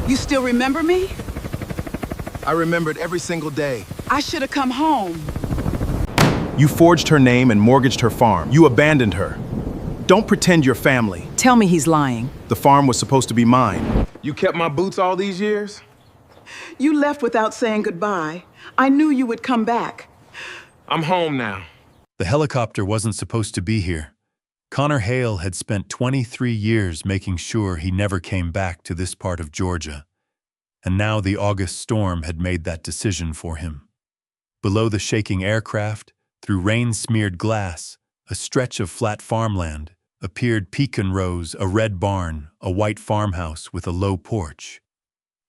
You still remember me? I remembered every single day. I should have come home. You forged her name and mortgaged her farm. You abandoned her. Don't pretend you're family. Tell me he's lying. The farm was supposed to be mine. You kept my boots all these years? You left without saying goodbye. I knew you would come back. I'm home now. The helicopter wasn't supposed to be here. Connor Hale had spent 23 years making sure he never came back to this part of Georgia. And now the August storm had made that decision for him. Below the shaking aircraft, through rain-smeared glass, a stretch of flat farmland, appeared pecan rows, a red barn, a white farmhouse with a low porch.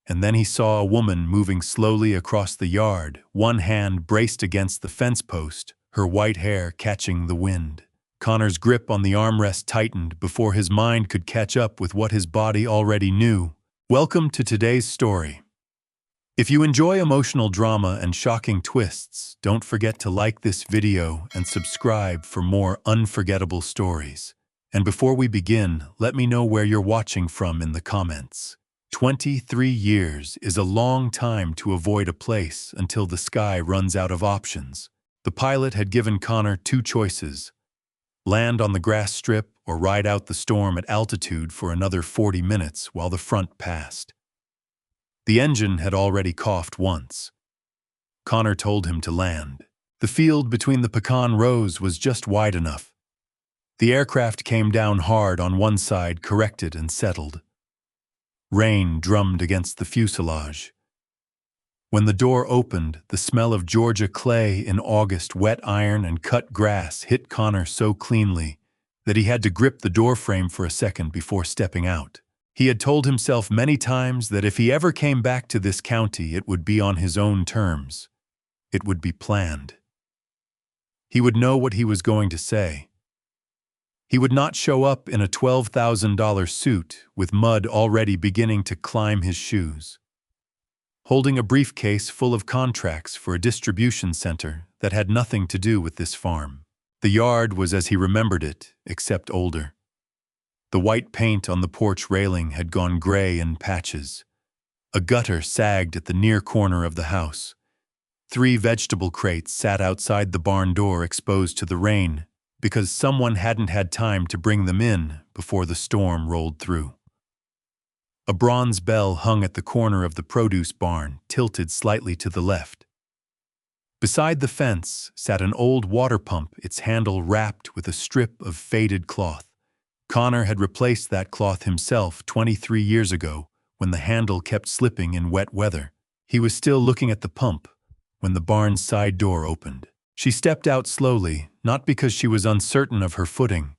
And then he saw a woman moving slowly across the yard, one hand braced against the fence post, her white hair catching the wind. Connor's grip on the armrest tightened before his mind could catch up with what his body already knew. Welcome to today's story. If you enjoy emotional drama and shocking twists, don't forget to like this video and subscribe for more unforgettable stories. And before we begin, let me know where you're watching from in the comments. 23 years is a long time to avoid a place until the sky runs out of options. The pilot had given Connor two choices: land on the grass strip or ride out the storm at altitude for another 40 minutes while the front passed. The engine had already coughed once. Connor told him to land. The field between the pecan rows was just wide enough. The aircraft came down hard on one side, corrected and settled. Rain drummed against the fuselage. When the door opened, the smell of Georgia clay in August, wet iron and cut grass hit Connor so cleanly that he had to grip the doorframe for a second before stepping out. He had told himself many times that if he ever came back to this county, it would be on his own terms. It would be planned. He would know what he was going to say. He would not show up in a $12,000 suit with mud already beginning to climb his shoes, holding a briefcase full of contracts for a distribution center that had nothing to do with this farm. The yard was as he remembered it, except older. The white paint on the porch railing had gone gray in patches. A gutter sagged at the near corner of the house. 3 vegetable crates sat outside the barn door exposed to the rain because someone hadn't had time to bring them in before the storm rolled through. A bronze bell hung at the corner of the produce barn, tilted slightly to the left. Beside the fence sat an old water pump, its handle wrapped with a strip of faded cloth. Connor had replaced that cloth himself 23 years ago when the handle kept slipping in wet weather. He was still looking at the pump when the barn's side door opened. She stepped out slowly, not because she was uncertain of her footing,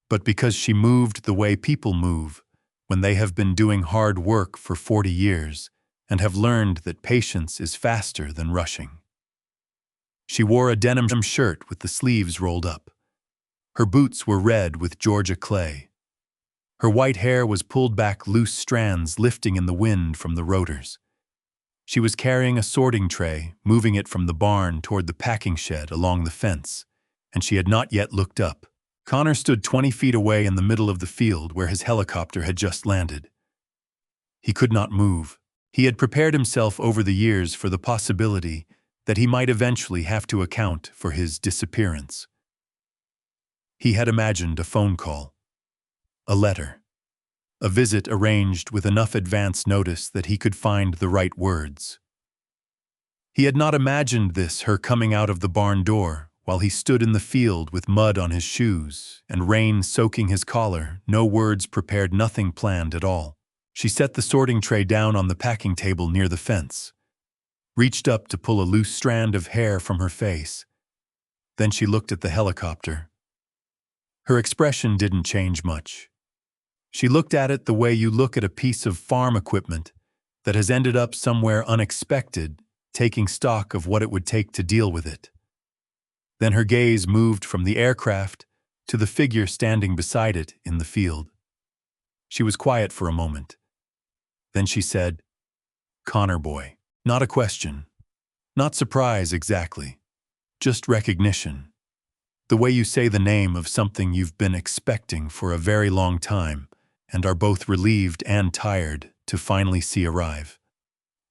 but because she moved the way people move when they have been doing hard work for 40 years and have learned that patience is faster than rushing. She wore a denim shirt with the sleeves rolled up. Her boots were red with Georgia clay. Her white hair was pulled back, loose strands lifting in the wind from the rotors. She was carrying a sorting tray, moving it from the barn toward the packing shed along the fence, and she had not yet looked up. Connor stood 20 feet away in the middle of the field where his helicopter had just landed. He could not move. He had prepared himself over the years for the possibility that he might eventually have to account for his disappearance. He had imagined a phone call, a letter, a visit arranged with enough advance notice that he could find the right words. He had not imagined this, her coming out of the barn door while he stood in the field with mud on his shoes and rain soaking his collar, no words prepared, nothing planned at all. She set the sorting tray down on the packing table near the fence, reached up to pull a loose strand of hair from her face. Then she looked at the helicopter. Her expression didn't change much. She looked at it the way you look at a piece of farm equipment that has ended up somewhere unexpected, taking stock of what it would take to deal with it. Then her gaze moved from the aircraft to the figure standing beside it in the field. She was quiet for a moment. Then she said, "Connor boy." Not a question. Not surprise exactly. Just recognition. The way you say the name of something you've been expecting for a very long time and are both relieved and tired to finally see arrive.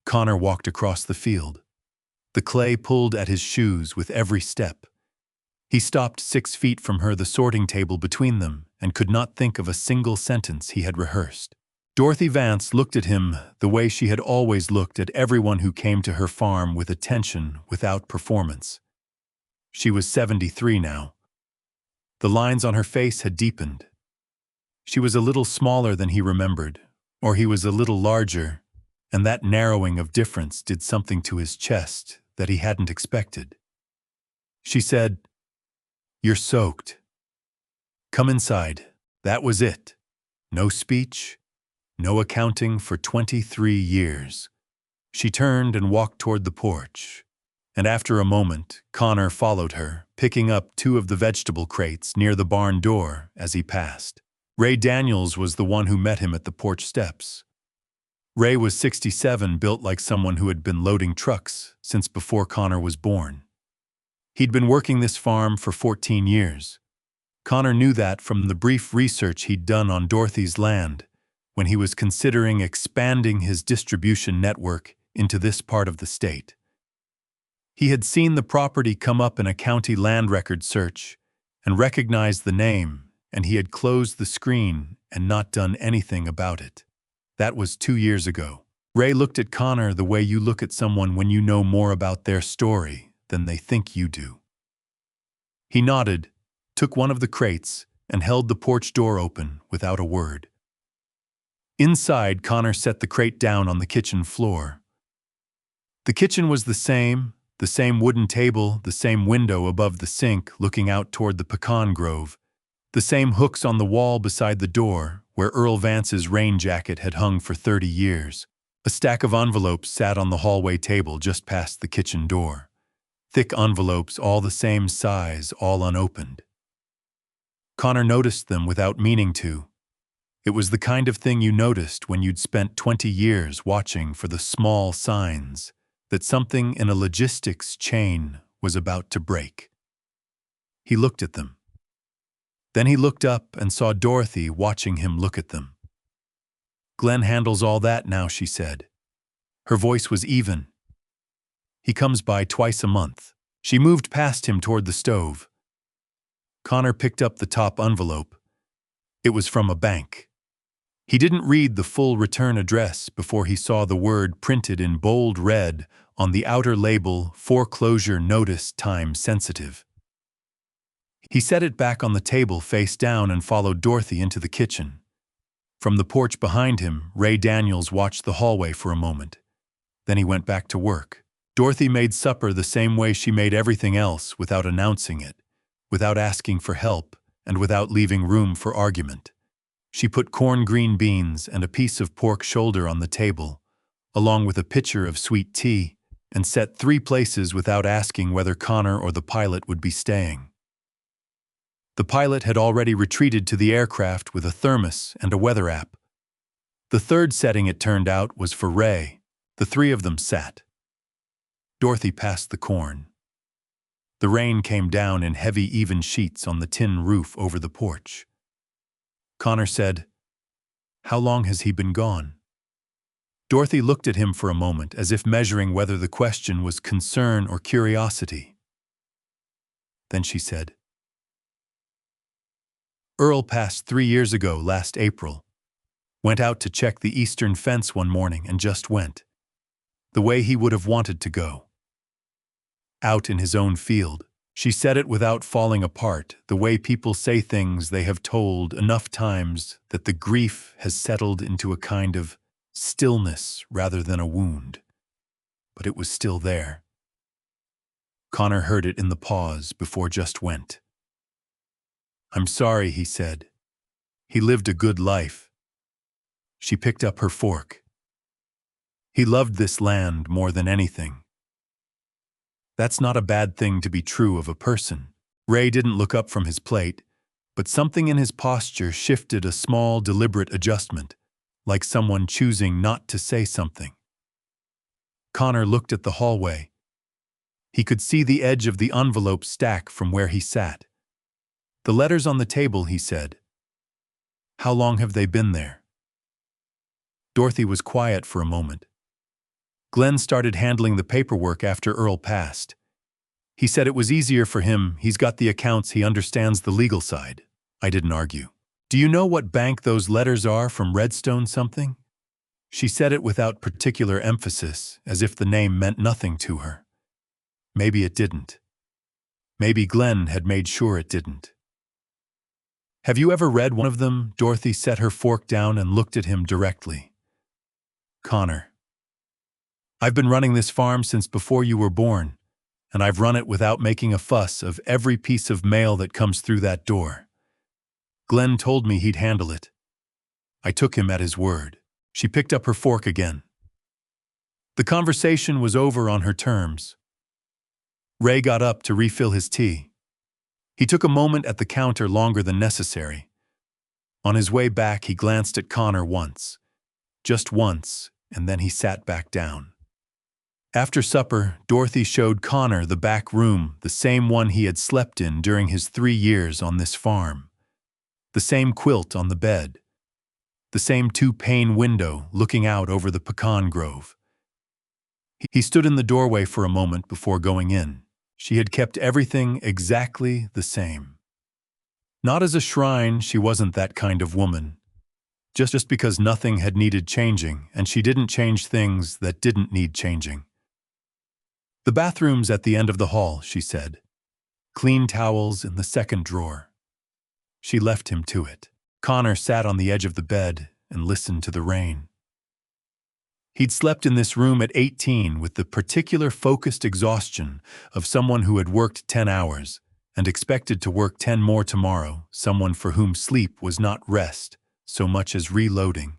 Connor walked across the field. The clay pulled at his shoes with every step. He stopped 6 feet from her, the sorting table between them, and could not think of a single sentence he had rehearsed. Dorothy Vance looked at him the way she had always looked at everyone who came to her farm, with attention without performance. She was 73 now. The lines on her face had deepened. She was a little smaller than he remembered, or he was a little larger, and that narrowing of difference did something to his chest that he hadn't expected. She said, "You're soaked. Come inside." That was it. No speech, no accounting for 23 years. She turned and walked toward the porch, and after a moment, Connor followed her, picking up 2 of the vegetable crates near the barn door as he passed. Ray Daniels was the one who met him at the porch steps. Ray was 67, built like someone who had been loading trucks since before Connor was born. He'd been working this farm for 14 years. Connor knew that from the brief research he'd done on Dorothy's land when he was considering expanding his distribution network into this part of the state. He had seen the property come up in a county land record search and recognized the name, and he had closed the screen and not done anything about it. That was 2 years ago. Ray looked at Connor the way you look at someone when you know more about their story than they think you do. He nodded, took one of the crates, and held the porch door open without a word. Inside, Connor set the crate down on the kitchen floor. The kitchen was the same wooden table, the same window above the sink looking out toward the pecan grove, the same hooks on the wall beside the door where Earl Vance's rain jacket had hung for 30 years. A stack of envelopes sat on the hallway table just past the kitchen door. Thick envelopes, all the same size, all unopened. Connor noticed them without meaning to. It was the kind of thing you noticed when you'd spent 20 years watching for the small signs that something in a logistics chain was about to break. He looked at them. Then he looked up and saw Dorothy watching him look at them. "Glenn handles all that now," she said. Her voice was even. "He comes by twice a month." She moved past him toward the stove. Connor picked up the top envelope. It was from a bank. He didn't read the full return address before he saw the word printed in bold red on the outer label, "Foreclosure Notice Time Sensitive." He set it back on the table face down and followed Dorothy into the kitchen. From the porch behind him, Ray Daniels watched the hallway for a moment. Then he went back to work. Dorothy made supper the same way she made everything else, without announcing it, without asking for help, and without leaving room for argument. She put corn green beans and a piece of pork shoulder on the table, along with a pitcher of sweet tea, and set 3 places without asking whether Connor or the pilot would be staying. The pilot had already retreated to the aircraft with a thermos and a weather app. The third setting, it turned out, was for Ray. The 3 of them sat. Dorothy passed the corn. The rain came down in heavy, even sheets on the tin roof over the porch. Connor said, "How long has he been gone?" Dorothy looked at him for a moment, as if measuring whether the question was concern or curiosity. Then she said, "Earl passed 3 years ago, last April. Went out to check the eastern fence one morning and just went. The way he would have wanted to go. Out in his own field." She said it without falling apart, the way people say things they have told enough times that the grief has settled into a kind of stillness rather than a wound. But it was still there. Connor heard it in the pause before just went. "I'm sorry," he said. "He lived a good life." She picked up her fork. "He loved this land more than anything." That's not a bad thing to be true of a person. Ray didn't look up from his plate, but something in his posture shifted, a small, deliberate adjustment, like someone choosing not to say something. Connor looked at the hallway. He could see the edge of the envelope stack from where he sat. "The letters on the table," he said. "How long have they been there?" Dorothy was quiet for a moment. Glenn started handling the paperwork after Earl passed. He said it was easier for him, he's got the accounts, he understands the legal side. I didn't argue. Do you know what bank those letters are from Redstone something? She said it without particular emphasis, as if the name meant nothing to her. Maybe it didn't. Maybe Glenn had made sure it didn't. Have you ever read one of them? Dorothy set her fork down and looked at him directly. Connor. I've been running this farm since before you were born, and I've run it without making a fuss of every piece of mail that comes through that door. Glenn told me he'd handle it. I took him at his word. She picked up her fork again. The conversation was over on her terms. Ray got up to refill his tea. He took a moment at the counter longer than necessary. On his way back, he glanced at Connor once. Just once, and then he sat back down. After supper, Dorothy showed Connor the back room, the same one he had slept in during his 3 years on this farm. The same quilt on the bed. The same 2-pane window looking out over the pecan grove. He stood in the doorway for a moment before going in. She had kept everything exactly the same. Not as a shrine, she wasn't that kind of woman. Just because nothing had needed changing, and she didn't change things that didn't need changing. The bathroom's at the end of the hall, she said. Clean towels in the second drawer. She left him to it. Connor sat on the edge of the bed and listened to the rain. He'd slept in this room at 18 with the particular focused exhaustion of someone who had worked 10 hours and expected to work 10 more tomorrow, someone for whom sleep was not rest so much as reloading.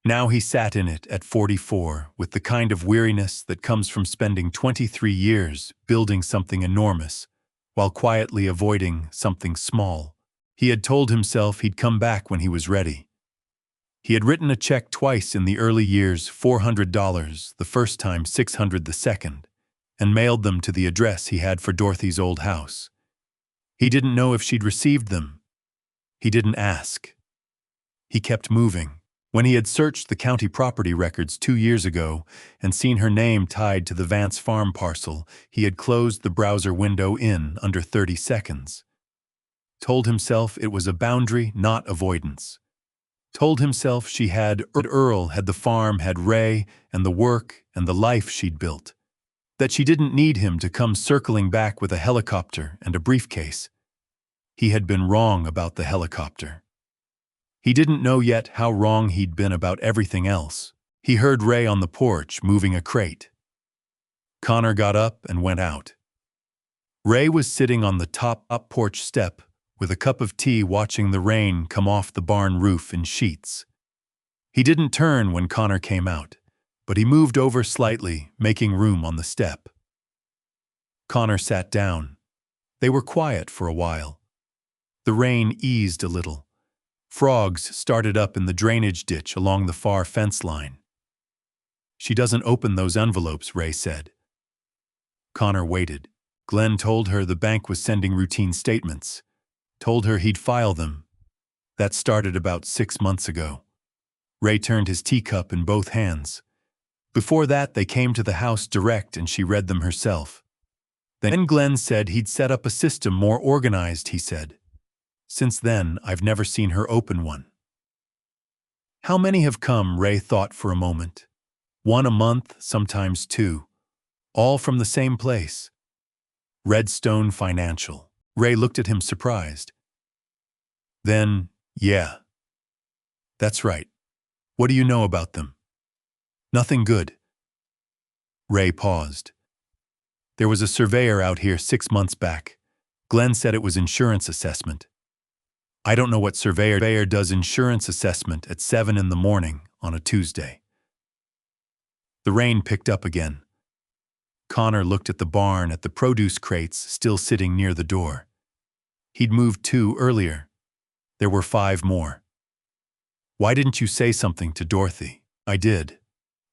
Now he sat in it at 44 with the kind of weariness that comes from spending 23 years building something enormous while quietly avoiding something small. He had told himself he'd come back when he was ready. He had written a check twice in the early years, $400, the first time $600 the second, and mailed them to the address he had for Dorothy's old house. He didn't know if she'd received them. He didn't ask. He kept moving. When he had searched the county property records 2 years ago and seen her name tied to the Vance farm parcel, he had closed the browser window in under 30 seconds. Told himself it was a boundary, not avoidance. Told himself she had Earl, had the farm, had Ray, and the work and the life she'd built. That she didn't need him to come circling back with a helicopter and a briefcase. He had been wrong about the helicopter. He didn't know yet how wrong he'd been about everything else. He heard Ray on the porch moving a crate. Connor got up and went out. Ray was sitting on the top porch step with a cup of tea watching the rain come off the barn roof in sheets. He didn't turn when Connor came out, but he moved over slightly, making room on the step. Connor sat down. They were quiet for a while. The rain eased a little. Frogs started up in the drainage ditch along the far fence line. She doesn't open those envelopes, Ray said. Connor waited. Glenn told her the bank was sending routine statements. Told her he'd file them. That started about 6 months ago. Ray turned his teacup in both hands. Before that, they came to the house direct and she read them herself. Then Glenn said he'd set up a system more organized, he said. Since then, I've never seen her open one. How many have come, Ray thought for a moment. 1 a month, sometimes 2. All from the same place. Redstone Financial. Ray looked at him surprised. Then, yeah. That's right. What do you know about them? Nothing good. Ray paused. There was a surveyor out here 6 months back. Glenn said it was insurance assessment. I don't know what surveyor does insurance assessment at 7 in the morning on a Tuesday. The rain picked up again. Connor looked at the barn at the produce crates still sitting near the door. He'd moved 2 earlier. There were 5 more. Why didn't you say something to Dorothy? I did.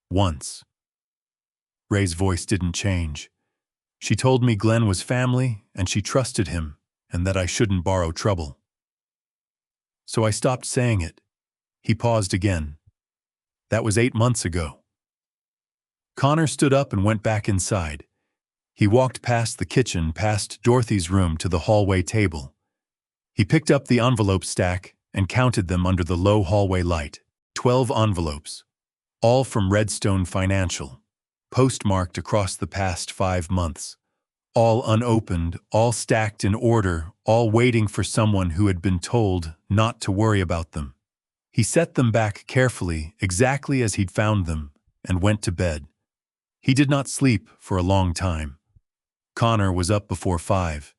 Once. Ray's voice didn't change. She told me Glenn was family and she trusted him and that I shouldn't borrow trouble. So I stopped saying it. He paused again. That was 8 months ago. Connor stood up and went back inside. He walked past the kitchen, past Dorothy's room to the hallway table. He picked up the envelope stack and counted them under the low hallway light. 12 envelopes, all from Redstone Financial, postmarked across the past 5 months. All unopened, all stacked in order, all waiting for someone who had been told not to worry about them. He set them back carefully, exactly as he'd found them, and went to bed. He did not sleep for a long time. Connor was up before 5.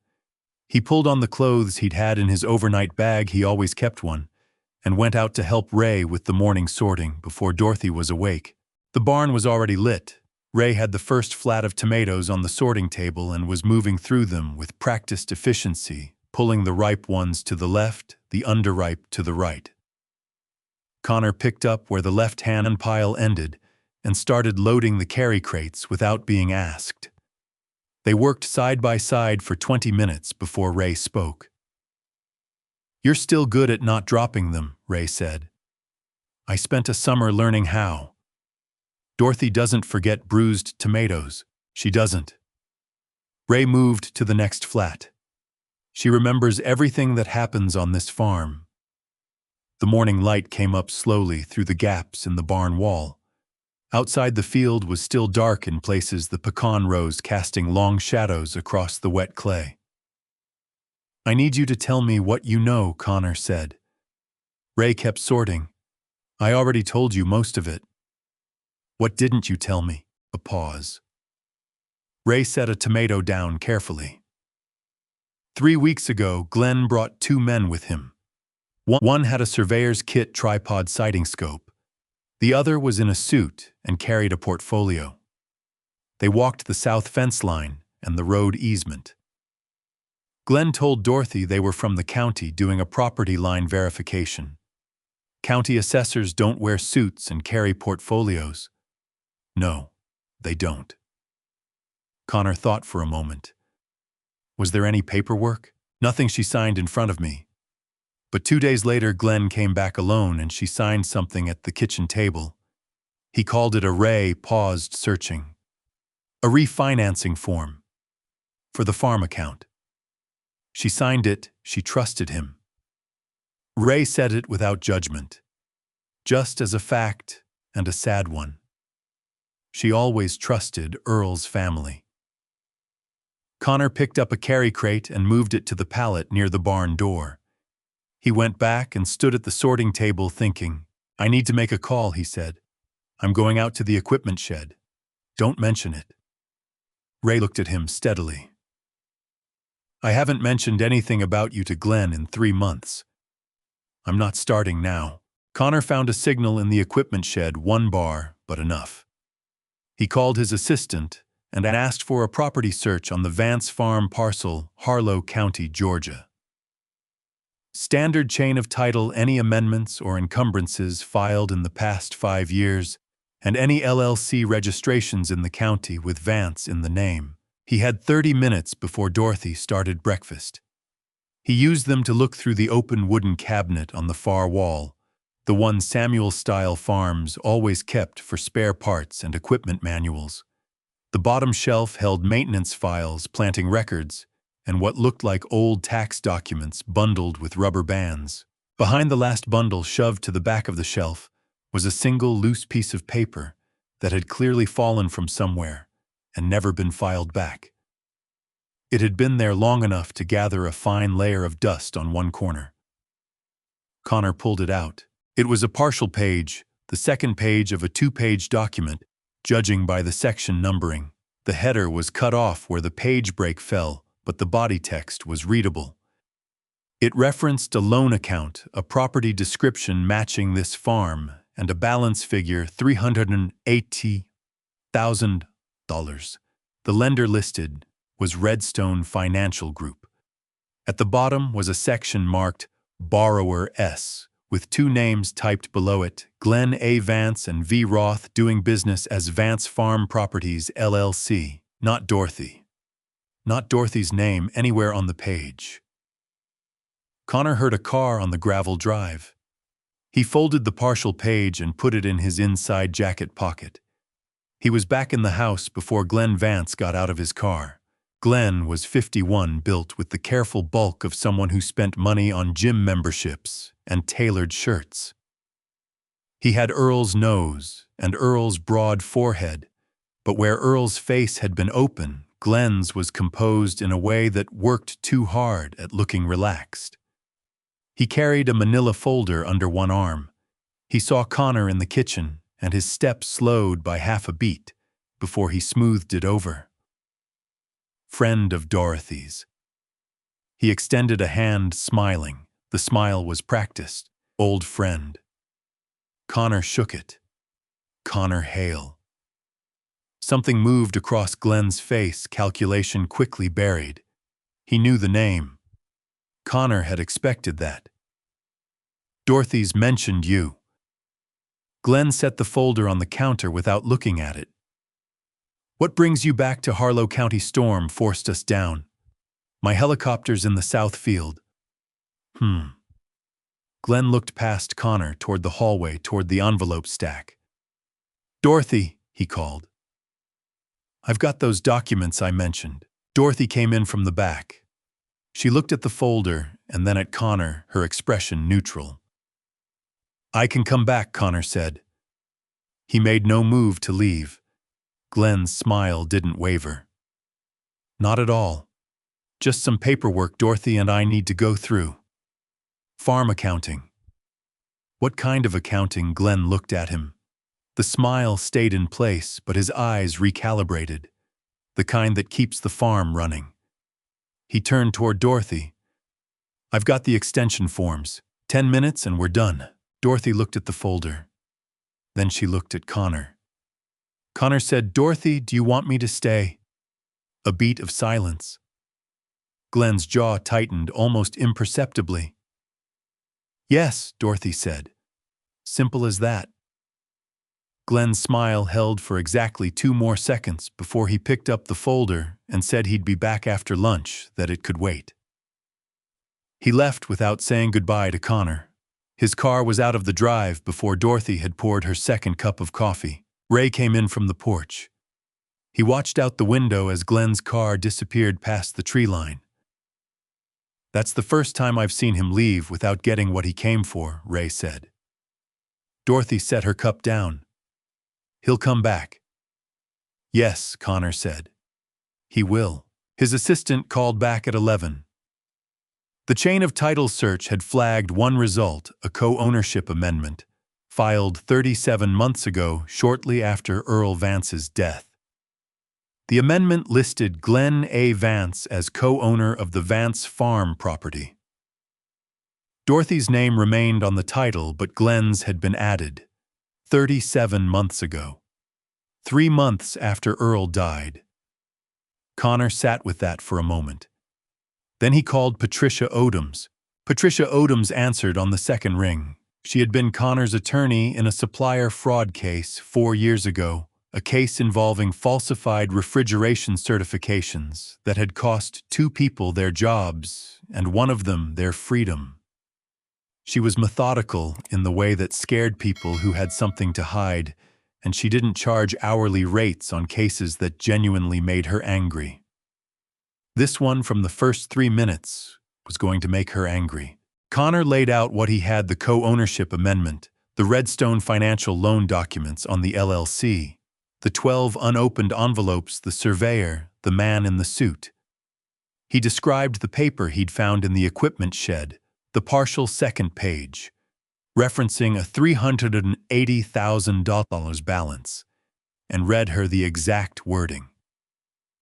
He pulled on the clothes he'd had in his overnight bag, he always kept one, and went out to help Ray with the morning sorting before Dorothy was awake. The barn was already lit. Ray had the first flat of tomatoes on the sorting table and was moving through them with practiced efficiency, pulling the ripe ones to the left, the underripe to the right. Connor picked up where the left-hand pile ended and started loading the carry crates without being asked. They worked side by side for 20 minutes before Ray spoke. "You're still good at not dropping them," Ray said. "I spent a summer learning how. Dorothy doesn't forget bruised tomatoes. She doesn't." Ray moved to the next flat. "She remembers everything that happens on this farm." The morning light came up slowly through the gaps in the barn wall. Outside the field was still dark in places, the pecan rows casting long shadows across the wet clay. "I need you to tell me what you know," Connor said. Ray kept sorting. "I already told you most of it." "What didn't you tell me?" A pause. Ray set a tomato down carefully. 3 weeks ago, Glenn brought 2 men with him. One had a surveyor's kit tripod sighting scope. The other was in a suit and carried a portfolio. They walked the south fence line and the road easement. Glenn told Dorothy they were from the county doing a property line verification. County assessors don't wear suits and carry portfolios. No, they don't. Connor thought for a moment. Was there any paperwork? Nothing. She signed in front of me. But 2 days later, Glenn came back alone and she signed something at the kitchen table. He called it a Ray paused, searching. A refinancing form. For the farm account. She signed it. She trusted him. Ray said it without judgment. Just as a fact, and a sad one. She always trusted Earl's family. Connor picked up a carry crate and moved it to the pallet near the barn door. He went back and stood at the sorting table thinking. "I need to make a call," he said. "I'm going out to the equipment shed. Don't mention it." Ray looked at him steadily. "I haven't mentioned anything about you to Glenn in 3 months. I'm not starting now." Connor found a signal in the equipment shed, 1 bar, but enough. He called his assistant and asked for a property search on the Vance Farm parcel, Harlow County, Georgia. Standard chain of title, any amendments or encumbrances filed in the past 5 years, and any LLC registrations in the county with Vance in the name. He had 30 minutes before Dorothy started breakfast. He used them to look through the open wooden cabinet on the far wall, the one Samuel-style farms always kept for spare parts and equipment manuals. The bottom shelf held maintenance files, planting records, and what looked like old tax documents bundled with rubber bands. Behind the last bundle, shoved to the back of the shelf, was a single loose piece of paper that had clearly fallen from somewhere and never been filed back. It had been there long enough to gather a fine layer of dust on one corner. Connor pulled it out. It was a partial page, the second page of a 2-page document, judging by the section numbering. The header was cut off where the page break fell, but the body text was readable. It referenced a loan account, a property description matching this farm, and a balance figure, $380,000. The lender listed was Redstone Financial Group. At the bottom was a section marked Borrower S, with 2 names typed below it, Glenn A. Vance and V. Roth, doing business as Vance Farm Properties, LLC. Not Dorothy. Not Dorothy's name anywhere on the page. Connor heard a car on the gravel drive. He folded the partial page and put it in his inside jacket pocket. He was back in the house before Glenn Vance got out of his car. Glenn was 51, built with the careful bulk of someone who spent money on gym memberships and tailored shirts. He had Earl's nose and Earl's broad forehead, but where Earl's face had been open, Glenn's was composed in a way that worked too hard at looking relaxed. He carried a manila folder under one arm. He saw Connor in the kitchen, and his step slowed by half a beat before he smoothed it over. Friend of Dorothy's. He extended a hand, smiling. The smile was practiced. Old friend. Connor shook it. Connor Hale. Something moved across Glenn's face, calculation quickly buried. He knew the name. Connor had expected that. Dorothy's mentioned you. Glenn set the folder on the counter without looking at it. What brings you back to Harlow County? Storm forced us down. My helicopter's in the south field. Glenn looked past Connor toward the hallway, toward the envelope stack. Dorothy, he called. I've got those documents I mentioned. Dorothy came in from the back. She looked at the folder and then at Connor, her expression neutral. I can come back, Connor said. He made no move to leave. Glenn's smile didn't waver. Not at all. Just some paperwork Dorothy and I need to go through. Farm accounting. What kind of accounting? Glenn looked at him. The smile stayed in place, but his eyes recalibrated. The kind that keeps the farm running. He turned toward Dorothy. I've got the extension forms. 10 minutes and we're done. Dorothy looked at the folder. Then she looked at Connor. Connor said, Dorothy, do you want me to stay? A beat of silence. Glenn's jaw tightened almost imperceptibly. Yes, Dorothy said. Simple as that. Glenn's smile held for exactly 2 more seconds before he picked up the folder and said he'd be back after lunch, that it could wait. He left without saying goodbye to Connor. His car was out of the drive before Dorothy had poured her second cup of coffee. Ray came in from the porch. He watched out the window as Glenn's car disappeared past the tree line. That's the first time I've seen him leave without getting what he came for, Ray said. Dorothy set her cup down. He'll come back. Yes, Connor said. He will. His assistant called back at 11. The chain of title search had flagged one result, a co-ownership amendment, filed 37 months ago, shortly after Earl Vance's death. The amendment listed Glenn A. Vance as co-owner of the Vance Farm property. Dorothy's name remained on the title, but Glenn's had been added 37 months ago, 3 months after Earl died. Connor sat with that for a moment. Then he called Patricia Odoms. Patricia Odoms answered on the second ring. She had been Connor's attorney in a supplier fraud case 4 years ago, a case involving falsified refrigeration certifications that had cost 2 people their jobs and one of them their freedom. She was methodical in the way that scared people who had something to hide, and she didn't charge hourly rates on cases that genuinely made her angry. This one, from the first 3 minutes, was going to make her angry. Connor laid out what he had: the co-ownership amendment, the Redstone financial loan documents on the LLC, the 12 unopened envelopes, the surveyor, the man in the suit. He described the paper he'd found in the equipment shed, the partial second page, referencing a $380,000 balance, and read her the exact wording.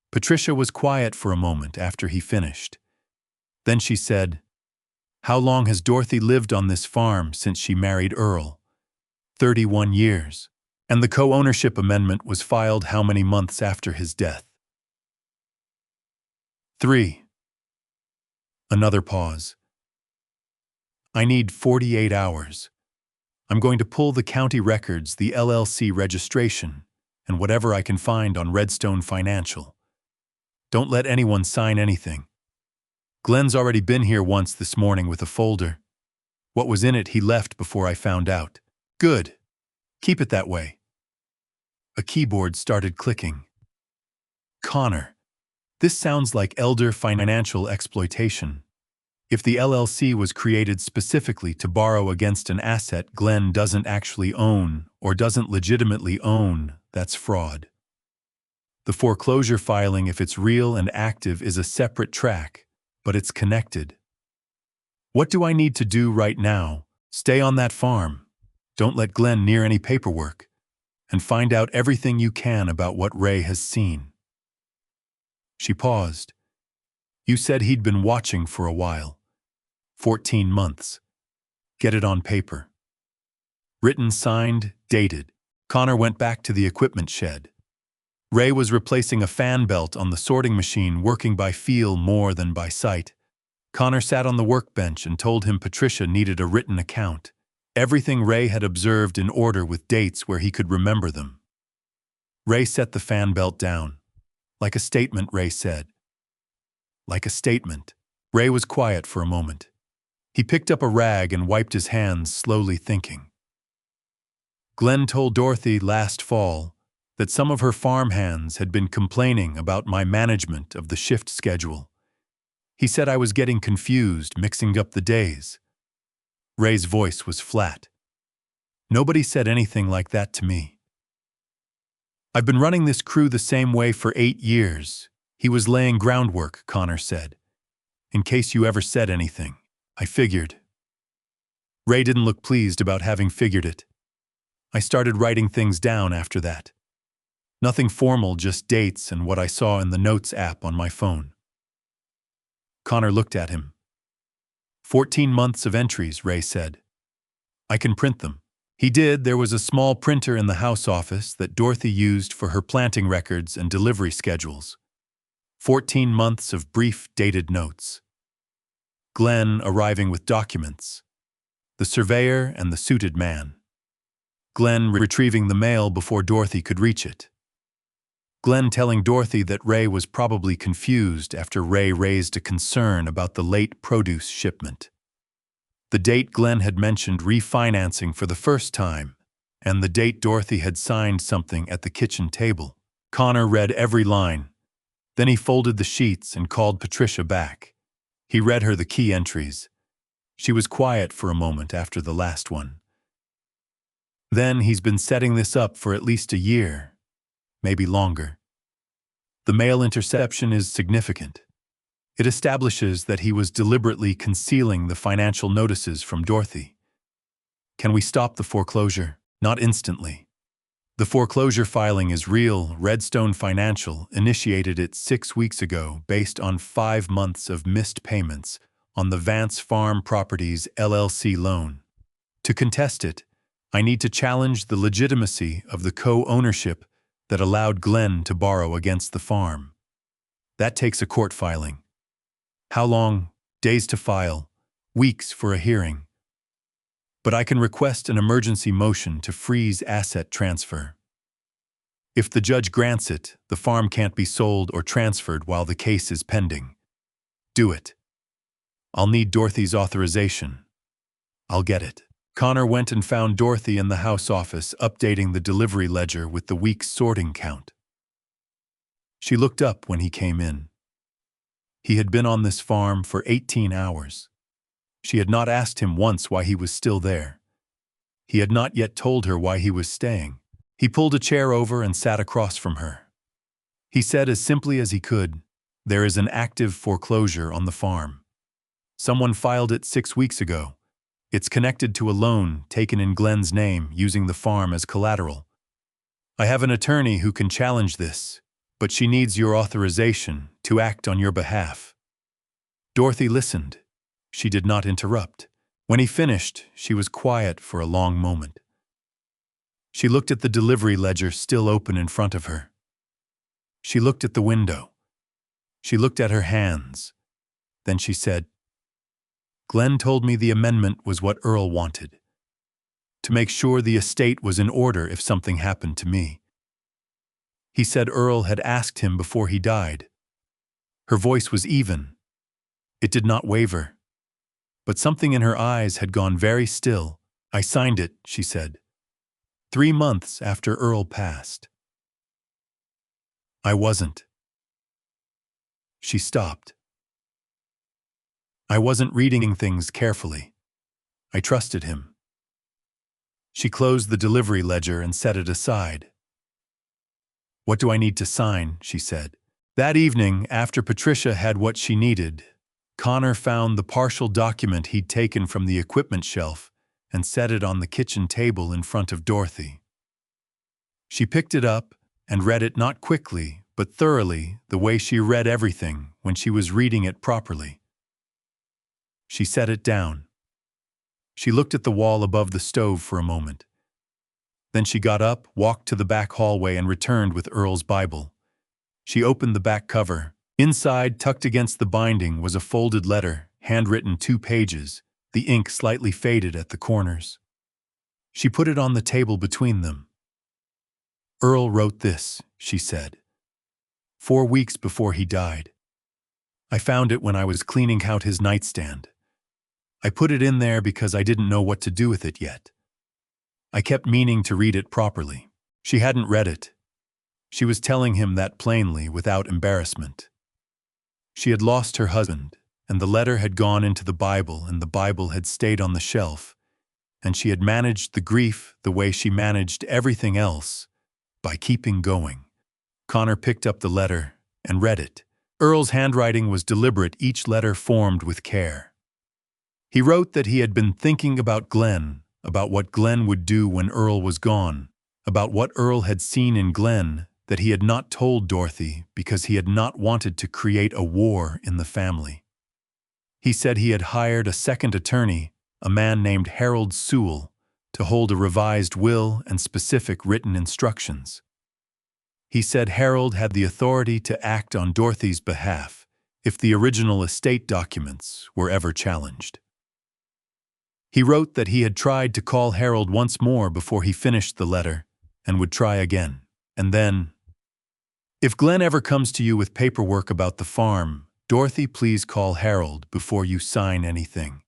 Patricia was quiet for a moment after he finished. Then she said, How long has Dorothy lived on this farm since she married Earl? 31 years. And the co-ownership amendment was filed how many months after his death? 3. Another pause. I need 48 hours. I'm going to pull the county records, the LLC registration, and whatever I can find on Redstone Financial. Don't let anyone sign anything. Glenn's already been here once this morning with a folder. What was in it he left before I found out. Good. Keep it that way. A keyboard started clicking. Connor. This sounds like elder financial exploitation. If the LLC was created specifically to borrow against an asset Glenn doesn't actually own or doesn't legitimately own, that's fraud. The foreclosure filing, if it's real and active, is a separate track, but it's connected. What do I need to do right now? Stay on that farm. Don't let Glenn near any paperwork. And find out everything you can about what Ray has seen. She paused. You said he'd been watching for a while. 14 months. Get it on paper. Written, signed, dated. Connor went back to the equipment shed. Ray was replacing a fan belt on the sorting machine, working by feel more than by sight. Connor sat on the workbench and told him Patricia needed a written account. Everything Ray had observed in order with dates where he could remember them. Ray set the fan belt down. Like a statement, Ray said. Like a statement. Ray was quiet for a moment. He picked up a rag and wiped his hands, slowly thinking. Glenn told Dorothy last fall that some of her farm hands had been complaining about my management of the shift schedule. He said I was getting confused, mixing up the days. Ray's voice was flat. Nobody said anything like that to me. I've been running this crew the same way for 8 years. He was laying groundwork, Connor said. In case you ever said anything, I figured. Ray didn't look pleased about having figured it. I started writing things down after that. Nothing formal, just dates and what I saw in the Notes app on my phone. Connor looked at him. 14 months of entries, Ray said. I can print them. He did. There was a small printer in the house office that Dorothy used for her planting records and delivery schedules. 14 months of brief, dated notes. Glenn arriving with documents. The surveyor and the suited man. Glenn retrieving the mail before Dorothy could reach it. Glenn telling Dorothy that Ray was probably confused after Ray raised a concern about the late produce shipment. The date Glenn had mentioned refinancing for the first time, and the date Dorothy had signed something at the kitchen table. Connor read every line. Then he folded the sheets and called Patricia back. He read her the key entries. She was quiet for a moment after the last one. Then he's been setting this up for at least a year, maybe longer. The mail interception is significant. It establishes that he was deliberately concealing the financial notices from Dorothy. Can we stop the foreclosure? Not instantly. The foreclosure filing is real. Redstone Financial initiated it 6 weeks ago based on 5 months of missed payments on the Vance Farm Properties LLC loan. To contest it, I need to challenge the legitimacy of the co-ownership that allowed Glenn to borrow against the farm. That takes a court filing. How long? Days to file, weeks for a hearing. But I can request an emergency motion to freeze asset transfer. If the judge grants it, the farm can't be sold or transferred while the case is pending. Do it. I'll need Dorothy's authorization. I'll get it. Connor went and found Dorothy in the house office, updating the delivery ledger with the week's sorting count. She looked up when he came in. He had been on this farm for 18 hours. She had not asked him once why he was still there. He had not yet told her why he was staying. He pulled a chair over and sat across from her. He said as simply as he could, "There is an active foreclosure on the farm. Someone filed it 6 weeks ago. It's connected to a loan taken in Glenn's name using the farm as collateral. I have an attorney who can challenge this, but she needs your authorization to act on your behalf." Dorothy listened. She did not interrupt. When he finished, she was quiet for a long moment. She looked at the delivery ledger still open in front of her. She looked at the window. She looked at her hands. Then she said, "Glenn told me the amendment was what Earl wanted, to make sure the estate was in order if something happened to me. He said Earl had asked him before he died." Her voice was even. It did not waver. but something in her eyes had gone very still. "I signed it," she said. 3 months after Earl passed. "I wasn't." She stopped. "I wasn't reading things carefully. I trusted him." She closed the delivery ledger and set it aside. "What do I need to sign?" she said. That evening, after Patricia had what she needed, Connor found the partial document he'd taken from the equipment shelf and set it on the kitchen table in front of Dorothy. She picked it up and read it not quickly, but thoroughly, the way she read everything when she was reading it properly. She set it down. She looked at the wall above the stove for a moment. Then she got up, walked to the back hallway, and returned with Earl's Bible. She opened the back cover. Inside, tucked against the binding, was a folded letter, handwritten 2 pages, the ink slightly faded at the corners. She put it on the table between them. "Earl wrote this," she said, "4 weeks before he died. I found it when I was cleaning out his nightstand. I put it in there because I didn't know what to do with it yet. I kept meaning to read it properly." She hadn't read it. She was telling him that plainly, without embarrassment. She had lost her husband, and the letter had gone into the Bible, and the Bible had stayed on the shelf, and she had managed the grief the way she managed everything else, by keeping going. Connor picked up the letter and read it. Earl's handwriting was deliberate, each letter formed with care. He wrote that he had been thinking about Glenn, about what Glenn would do when Earl was gone, about what Earl had seen in Glenn that he had not told Dorothy because he had not wanted to create a war in the family. He said he had hired a second attorney, a man named Harold Sewell, to hold a revised will and specific written instructions. He said Harold had the authority to act on Dorothy's behalf if the original estate documents were ever challenged. He wrote that he had tried to call Harold once more before he finished the letter, and would try again. And then, "If Glenn ever comes to you with paperwork about the farm, Dorothy, please call Harold before you sign anything.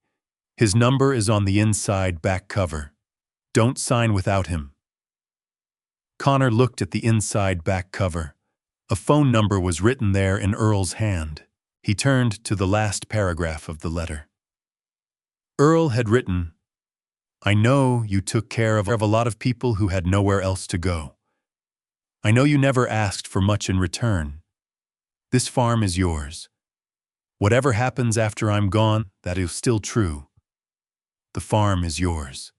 His number is on the inside back cover. Don't sign without him." Connor looked at the inside back cover. A phone number was written there in Earl's hand. He turned to the last paragraph of the letter. Earl had written, "I know you took care of a lot of people who had nowhere else to go. I know you never asked for much in return. This farm is yours. Whatever happens after I'm gone, that is still true. The farm is yours."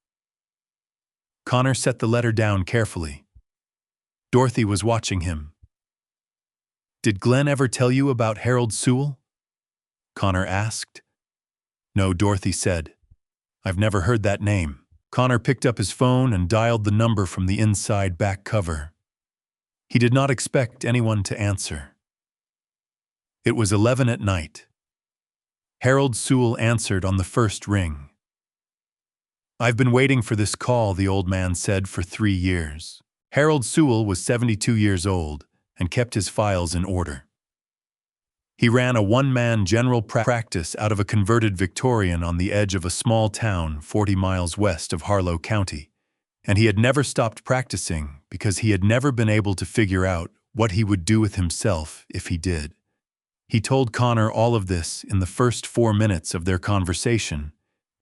Connor set the letter down carefully. Dorothy was watching him. "Did Glenn ever tell you about Harold Sewell?" Connor asked. "No," Dorothy said. "I've never heard that name." Connor picked up his phone and dialed the number from the inside back cover. He did not expect anyone to answer. It was 11 at night. Harold Sewell answered on the first ring. "I've been waiting for this call," the old man said, "for 3 years." Harold Sewell was 72 years old and kept his files in order. He ran a one-man general practice out of a converted Victorian on the edge of a small town 40 miles west of Harlow County, and he had never stopped practicing because he had never been able to figure out what he would do with himself if he did. He told Connor all of this in the first 4 minutes of their conversation,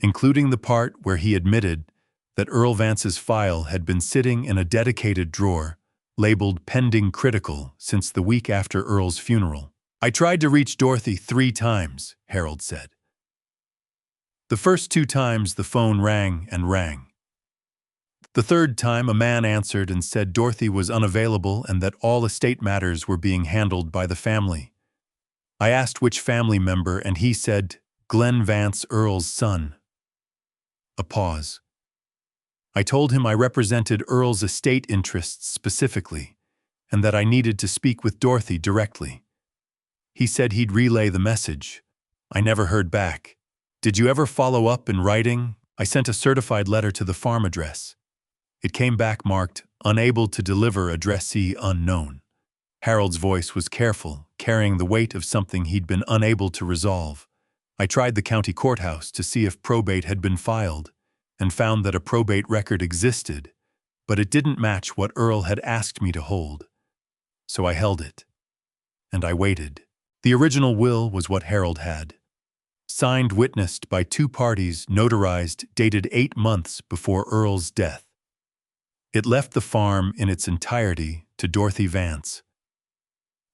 including the part where he admitted that Earl Vance's file had been sitting in a dedicated drawer, labeled pending critical, since the week after Earl's funeral. "I tried to reach Dorothy 3 times, Harold said. The first 2 times the phone rang and rang. The third time a man answered and said Dorothy was unavailable and that all estate matters were being handled by the family. I asked which family member and he said, Glenn Vance, Earl's son." A pause. "I told him I represented Earl's estate interests specifically and that I needed to speak with Dorothy directly. He said he'd relay the message. I never heard back. Did you ever follow up in writing? I sent a certified letter to the farm address. It came back marked, unable to deliver, addressee unknown." Harold's voice was careful, carrying the weight of something he'd been unable to resolve. I tried the county courthouse to see if probate had been filed, and found that a probate record existed, but it didn't match what Earl had asked me to hold. So I held it. And I waited. The original will was what Harold had. Signed, witnessed by two parties, notarized, dated 8 months before Earl's death. It left the farm in its entirety to Dorothy Vance.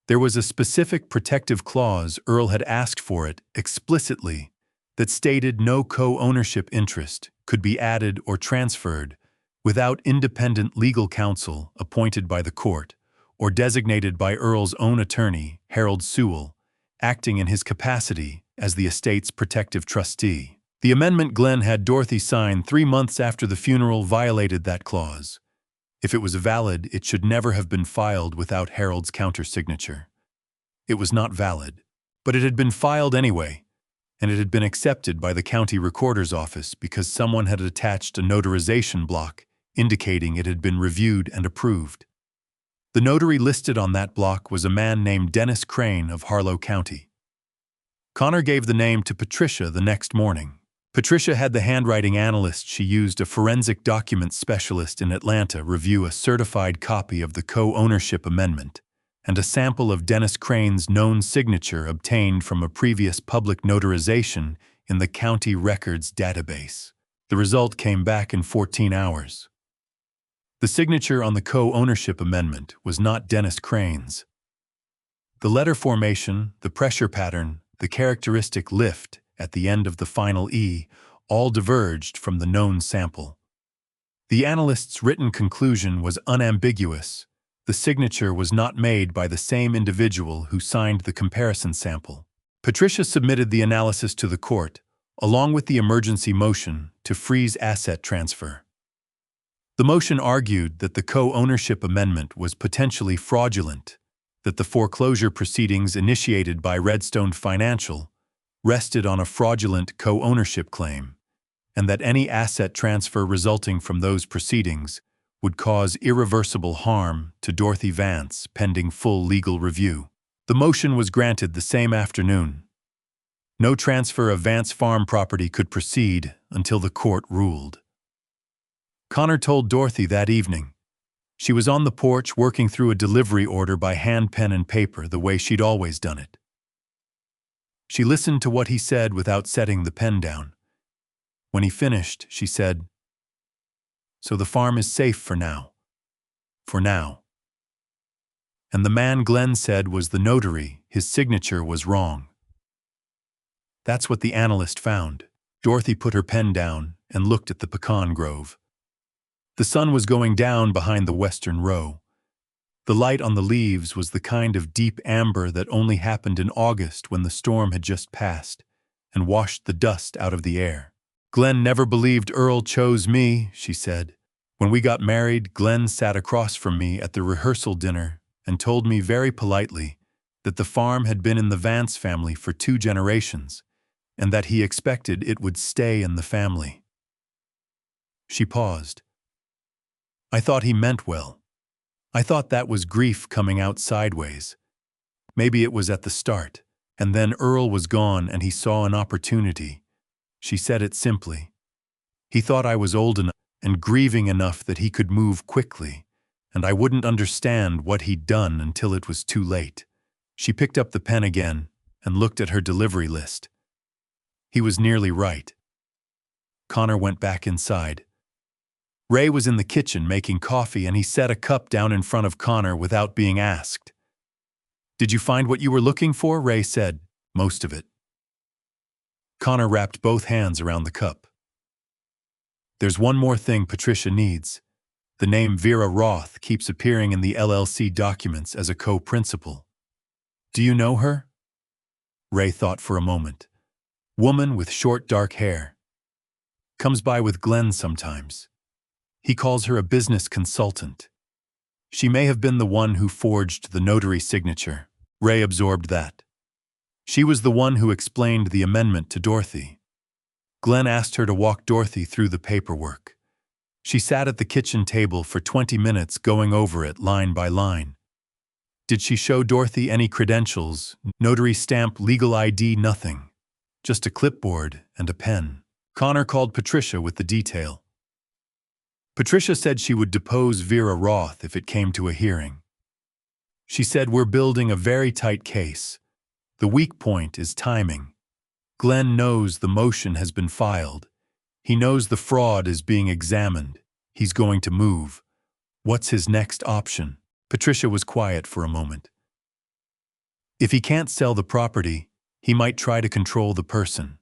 There was a specific protective clause Earl had asked for it explicitly that stated no co-ownership interest could be added or transferred without independent legal counsel appointed by the court or designated by Earl's own attorney, Harold Sewell, acting in his capacity as the estate's protective trustee. The amendment Glenn had Dorothy sign 3 months after the funeral violated that clause. If it was valid, it should never have been filed without Harold's countersignature. It was not valid, but it had been filed anyway, and it had been accepted by the county recorder's office because someone had attached a notarization block indicating it had been reviewed and approved. The notary listed on that block was a man named Dennis Crane of Harlow County. Connor gave the name to Patricia the next morning. Patricia had the handwriting analyst she used, a forensic documents specialist in Atlanta, review a certified copy of the co-ownership amendment and a sample of Dennis Crane's known signature obtained from a previous public notarization in the county records database. The result came back in 14 hours. The signature on the co-ownership amendment was not Dennis Crane's. The letter formation, the pressure pattern, the characteristic lift at the end of the final E all diverged from the known sample. The analyst's written conclusion was unambiguous. The signature was not made by the same individual who signed the comparison sample. Patricia submitted the analysis to the court, along with the emergency motion to freeze asset transfer. The motion argued that the co-ownership amendment was potentially fraudulent, that the foreclosure proceedings initiated by Redstone Financial rested on a fraudulent co-ownership claim, and that any asset transfer resulting from those proceedings would cause irreversible harm to Dorothy Vance pending full legal review. The motion was granted the same afternoon. No transfer of Vance farm property could proceed until the court ruled. Connor told Dorothy that evening. She was on the porch working through a delivery order by hand, pen, and paper the way she'd always done it. She listened to what he said without setting the pen down. When he finished, she said, "So the farm is safe for now. For now." And the man Glenn said was the notary, his signature was wrong. That's what the analyst found. Dorothy put her pen down and looked at the pecan grove. The sun was going down behind the western row. The light on the leaves was the kind of deep amber that only happened in August when the storm had just passed and washed the dust out of the air. "Glenn never believed Earl chose me," she said. "When we got married, Glenn sat across from me at the rehearsal dinner and told me very politely that the farm had been in the Vance family for 2 generations and that he expected it would stay in the family." She paused. "I thought he meant well. I thought that was grief coming out sideways. Maybe it was at the start, and then Earl was gone and he saw an opportunity." She said it simply. "He thought I was old enough and grieving enough that he could move quickly, and I wouldn't understand what he'd done until it was too late." She picked up the pen again and looked at her delivery list. He was nearly right. Connor went back inside. Ray was in the kitchen making coffee, and he set a cup down in front of Connor without being asked. "Did you find what you were looking for?" Ray said. "Most of it." Connor wrapped both hands around the cup. "There's one more thing Patricia needs. The name Vera Roth keeps appearing in the LLC documents as a co-principal. Do you know her?" Ray thought for a moment. "Woman with short dark hair. Comes by with Glenn sometimes. He calls her a business consultant. She may have been the one who forged the notary signature." Ray absorbed that. She was the one who explained the amendment to Dorothy. Glenn asked her to walk Dorothy through the paperwork. She sat at the kitchen table for 20 minutes going over it line by line. Did she show Dorothy any credentials, notary stamp, legal ID? Nothing. just a clipboard and a pen. Connor called Patricia with the detail. Patricia said she would depose Vera Roth if it came to a hearing. She said, "We're building a very tight case. The weak point is timing. Glenn knows the motion has been filed. He knows the fraud is being examined. He's going to move. What's his next option?" Patricia was quiet for a moment. If he can't sell the property, he might try to control the person.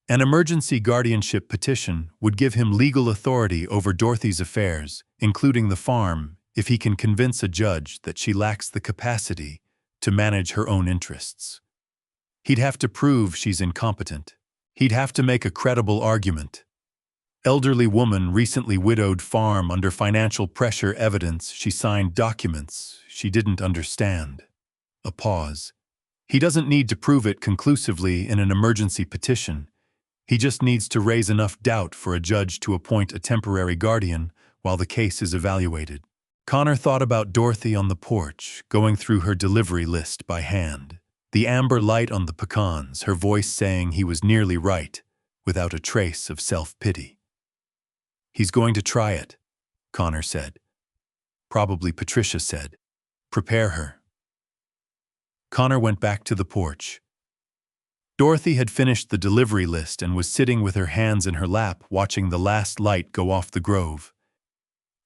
An emergency guardianship petition would give him legal authority over Dorothy's affairs, including the farm, if he can convince a judge that she lacks the capacity to manage her own interests. He'd have to prove she's incompetent. He'd have to make a credible argument. Elderly woman recently widowed farm under financial pressure evidence she signed documents she didn't understand. A pause. He doesn't need to prove it conclusively in an emergency petition. He just needs to raise enough doubt for a judge to appoint a temporary guardian while the case is evaluated. Connor thought about Dorothy on the porch, going through her delivery list by hand. The amber light on the pecans, her voice saying he was nearly right, without a trace of self-pity. "He's going to try it," Connor said. Probably Patricia said. "Prepare her." Connor went back to the porch. Dorothy had finished the delivery list and was sitting with her hands in her lap watching the last light go off the grove.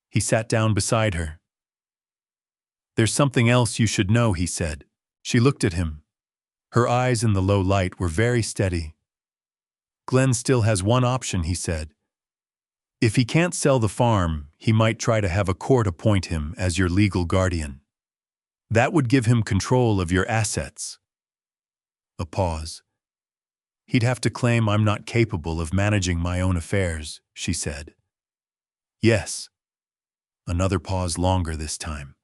He sat down beside her. "There's something else you should know," he said. She looked at him. Her eyes in the low light were very steady. "Glenn still has one option," he said. "If he can't sell the farm, he might try to have a court appoint him as your legal guardian. That would give him control of your assets." A pause. "He'd have to claim I'm not capable of managing my own affairs," she said. "Yes." Another pause, longer this time.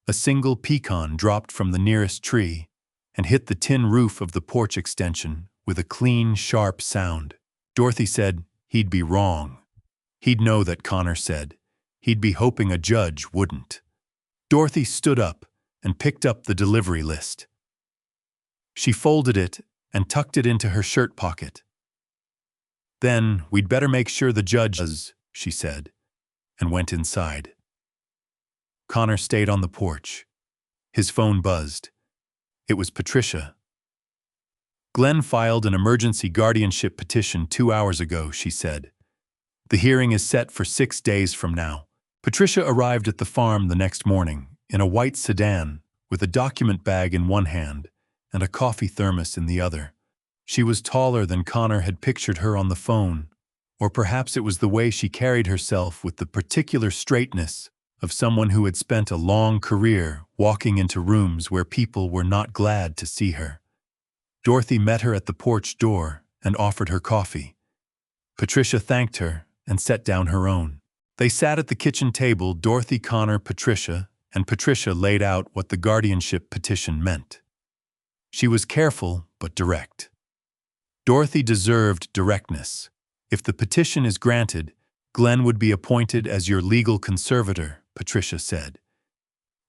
A single pecan dropped from the nearest tree and hit the tin roof of the porch extension with a clean, sharp sound. Dorothy said he'd be wrong. He'd know that, Connor said. He'd be hoping a judge wouldn't. Dorothy stood up and picked up the delivery list. She folded it and tucked it into her shirt pocket. "Then we'd better make sure the judge does," she said, and went inside. Connor stayed on the porch. His phone buzzed. It was Patricia. "Glenn filed an emergency guardianship petition 2 hours ago," she said. "The hearing is set for 6 days from now." Patricia arrived at the farm the next morning in a white sedan with a document bag in one hand and a coffee thermos in the other. She was taller than Connor had pictured her on the phone, or perhaps it was the way she carried herself with the particular straightness of someone who had spent a long career walking into rooms where people were not glad to see her. Dorothy met her at the porch door and offered her coffee. Patricia thanked her and set down her own. They sat at the kitchen table, Dorothy, Connor, Patricia, and Patricia laid out what the guardianship petition meant. She was careful but direct. Dorothy deserved directness. "If the petition is granted, Glenn would be appointed as your legal conservator," Patricia said.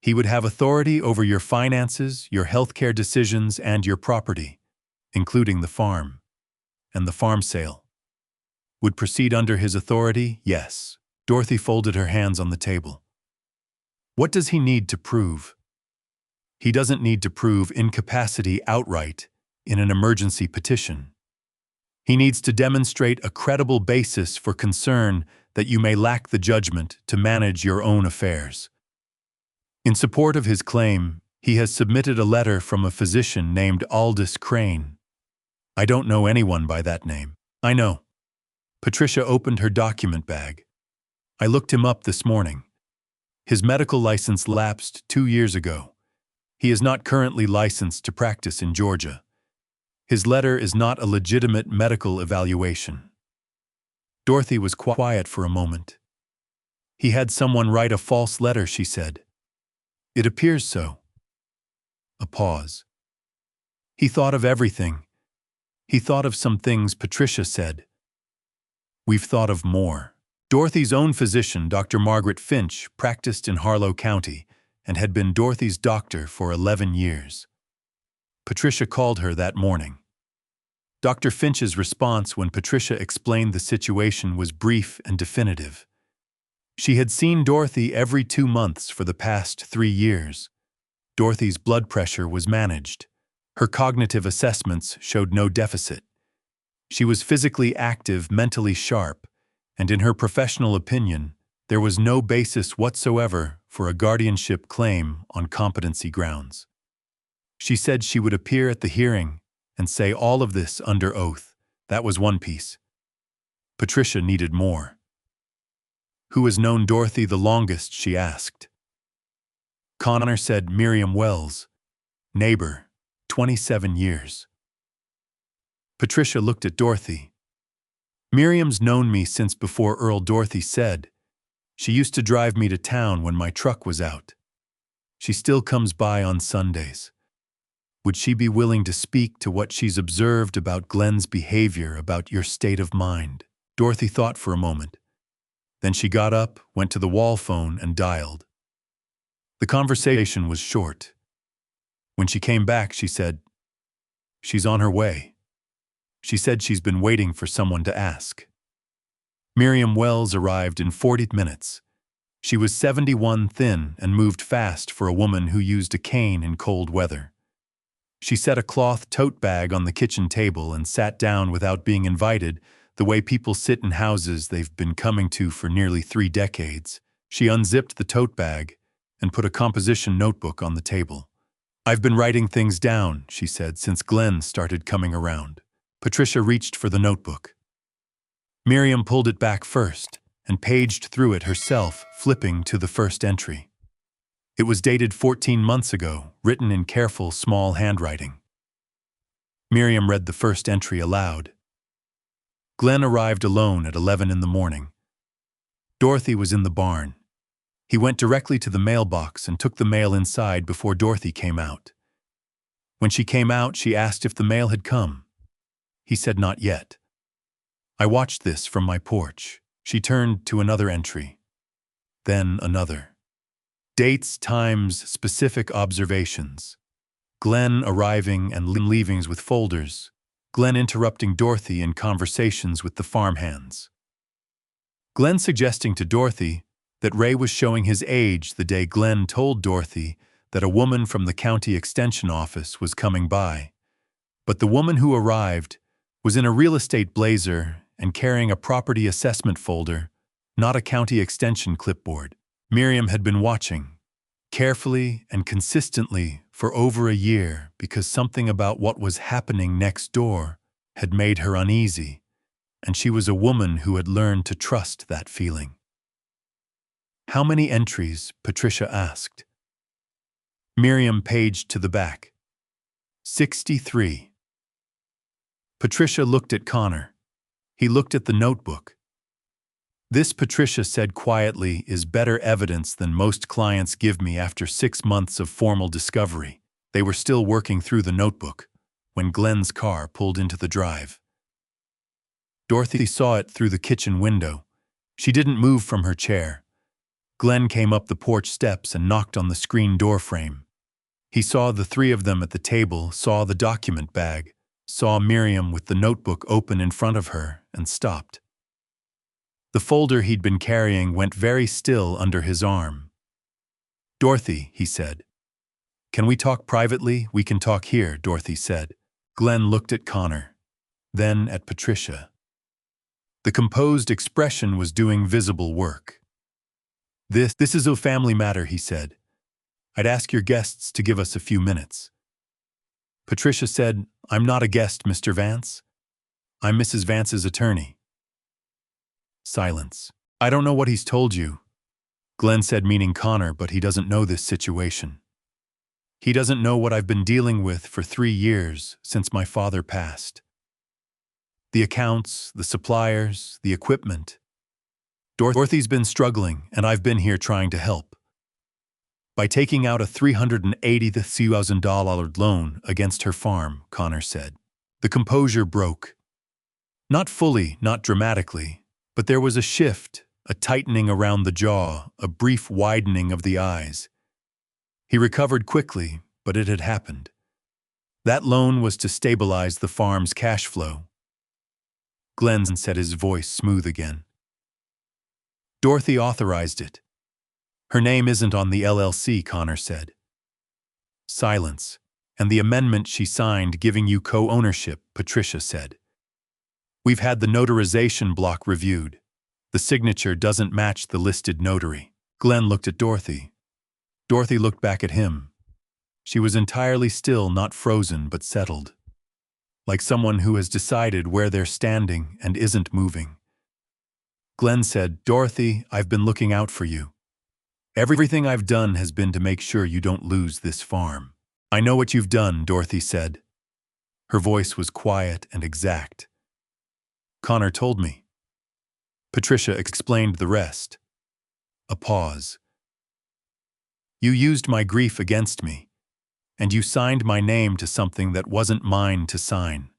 "He would have authority over your finances, your healthcare decisions, and your property, including the farm. And the farm sale would proceed under his authority?" "Yes." Dorothy folded her hands on the table. "What does he need to prove?" "He doesn't need to prove incapacity outright in an emergency petition. He needs to demonstrate a credible basis for concern that you may lack the judgment to manage your own affairs. In support of his claim, he has submitted a letter from a physician named Aldous Crane. I don't know anyone by that name." "I know." Patricia opened her document bag. "I looked him up this morning. His medical license lapsed 2 years ago. He is not currently licensed to practice in Georgia. His letter is not a legitimate medical evaluation." Dorothy was quiet for a moment. "He had someone write a false letter," she said. "It appears so." A pause. "He thought of everything. He thought of some things," Patricia said. "We've thought of more." Dorothy's own physician, Dr. Margaret Finch, practiced in Harlow County and had been Dorothy's doctor for 11 years. Patricia called her that morning. Dr. Finch's response when Patricia explained the situation was brief and definitive. She had seen Dorothy every 2 months for the past 3 years. Dorothy's blood pressure was managed. Her cognitive assessments showed no deficit. She was physically active, mentally sharp, and in her professional opinion, there was no basis whatsoever for a guardianship claim on competency grounds. She said she would appear at the hearing and say all of this under oath. That was one piece. Patricia needed more. Who has known Dorothy the longest, she asked. Connor said Miriam Wells, neighbor, 27 years. Patricia looked at Dorothy. Miriam's known me since before Earl, Dorothy said. She used to drive me to town when my truck was out. She still comes by on Sundays. Would she be willing to speak to what she's observed about Glenn's behavior, about your state of mind? Dorothy thought for a moment. Then she got up, went to the wall phone, and dialed. The conversation was short. When she came back, she said, "She's on her way." She said she's been waiting for someone to ask. Miriam Wells arrived in 40 minutes. She was 71, thin, and moved fast for a woman who used a cane in cold weather. She set a cloth tote bag on the kitchen table and sat down without being invited, the way people sit in houses they've been coming to for nearly 3 decades. She unzipped the tote bag and put a composition notebook on the table. "I've been writing things down," she said, "since Glenn started coming around." Patricia reached for the notebook. Miriam pulled it back first and paged through it herself, flipping to the first entry. It was dated 14 months ago, written in careful, small handwriting. Miriam read the first entry aloud. Glenn arrived alone at 11 in the morning. Dorothy was in the barn. He went directly to the mailbox and took the mail inside before Dorothy came out. When she came out, she asked if the mail had come. He said not yet. "I watched this from my porch." She turned to another entry. Then another. Dates, times, specific observations. Glenn arriving and leavings with folders. Glenn interrupting Dorothy in conversations with the farmhands. Glenn suggesting to Dorothy that Ray was showing his age the day Glenn told Dorothy that a woman from the county extension office was coming by. But the woman who arrived was in a real estate blazer and carrying a property assessment folder, not a county extension clipboard. Miriam had been watching, carefully and consistently, for over a year because something about what was happening next door had made her uneasy, and she was a woman who had learned to trust that feeling. "How many entries?" Patricia asked. Miriam paged to the back. 63. Patricia looked at Connor. He looked at the notebook. "This," Patricia said quietly, "is better evidence than most clients give me after 6 months of formal discovery." They were still working through the notebook when Glenn's car pulled into the drive. Dorothy saw it through the kitchen window. She didn't move from her chair. Glenn came up the porch steps and knocked on the screen door frame. He saw the 3 of them at the table, saw the document bag, saw Miriam with the notebook open in front of her, and stopped. The folder he'd been carrying went very still under his arm. "Dorothy," he said. "Can we talk privately?" "We can talk here," Dorothy said. Glenn looked at Connor, then at Patricia. The composed expression was doing visible work. This is a family matter," he said. "I'd ask your guests to give us a few minutes." Patricia said, "I'm not a guest, Mr. Vance. I'm Mrs. Vance's attorney." Silence. "I don't know what he's told you," Glenn said, meaning Connor, "but he doesn't know this situation. He doesn't know what I've been dealing with for 3 years since my father passed. The accounts, the suppliers, the equipment. Dorothy's been struggling, and I've been here trying to help. By taking out a $380,000 loan against her farm," Connor said. The composure broke. Not fully, not dramatically, but there was a shift, a tightening around the jaw, a brief widening of the eyes. He recovered quickly, but it had happened. That loan was to stabilize the farm's cash flow. Glenn said, his voice smooth again. Dorothy authorized it. Her name isn't on the LLC, Connor said. Silence. And the amendment she signed giving you co-ownership, Patricia said. We've had the notarization block reviewed. The signature doesn't match the listed notary. Glenn looked at Dorothy. Dorothy looked back at him. She was entirely still, not frozen, but settled. Like someone who has decided where they're standing and isn't moving. Glenn said, Dorothy, I've been looking out for you. Everything I've done has been to make sure you don't lose this farm. I know what you've done, Dorothy said. Her voice was quiet and exact. Connor told me. Patricia explained the rest. A pause. You used my grief against me, and you signed my name to something that wasn't mine to sign.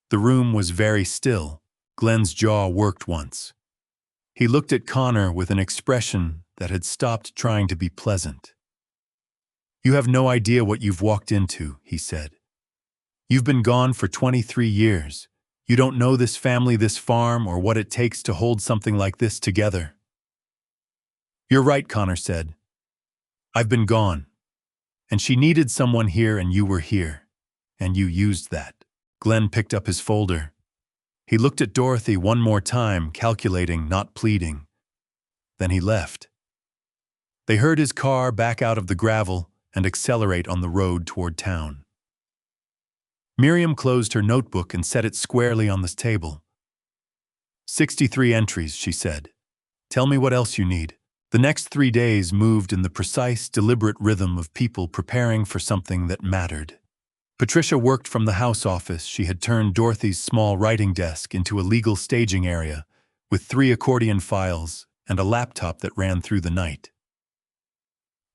The room was very still. Glenn's jaw worked once. He looked at Connor with an expression that had stopped trying to be pleasant. You have no idea what you've walked into, he said. You've been gone for 23 years. You don't know this family, this farm, or what it takes to hold something like this together. You're right, Connor said. I've been gone. And she needed someone here, and you were here. And you used that. Glenn picked up his folder. He looked at Dorothy one more time, calculating, not pleading. Then he left. They heard his car back out of the gravel and accelerate on the road toward town. Miriam closed her notebook and set it squarely on the table. 63 entries, she said. Tell me what else you need. The next 3 days moved in the precise, deliberate rhythm of people preparing for something that mattered. Patricia worked from the house office. She had turned Dorothy's small writing desk into a legal staging area, with 3 accordion files and a laptop that ran through the night.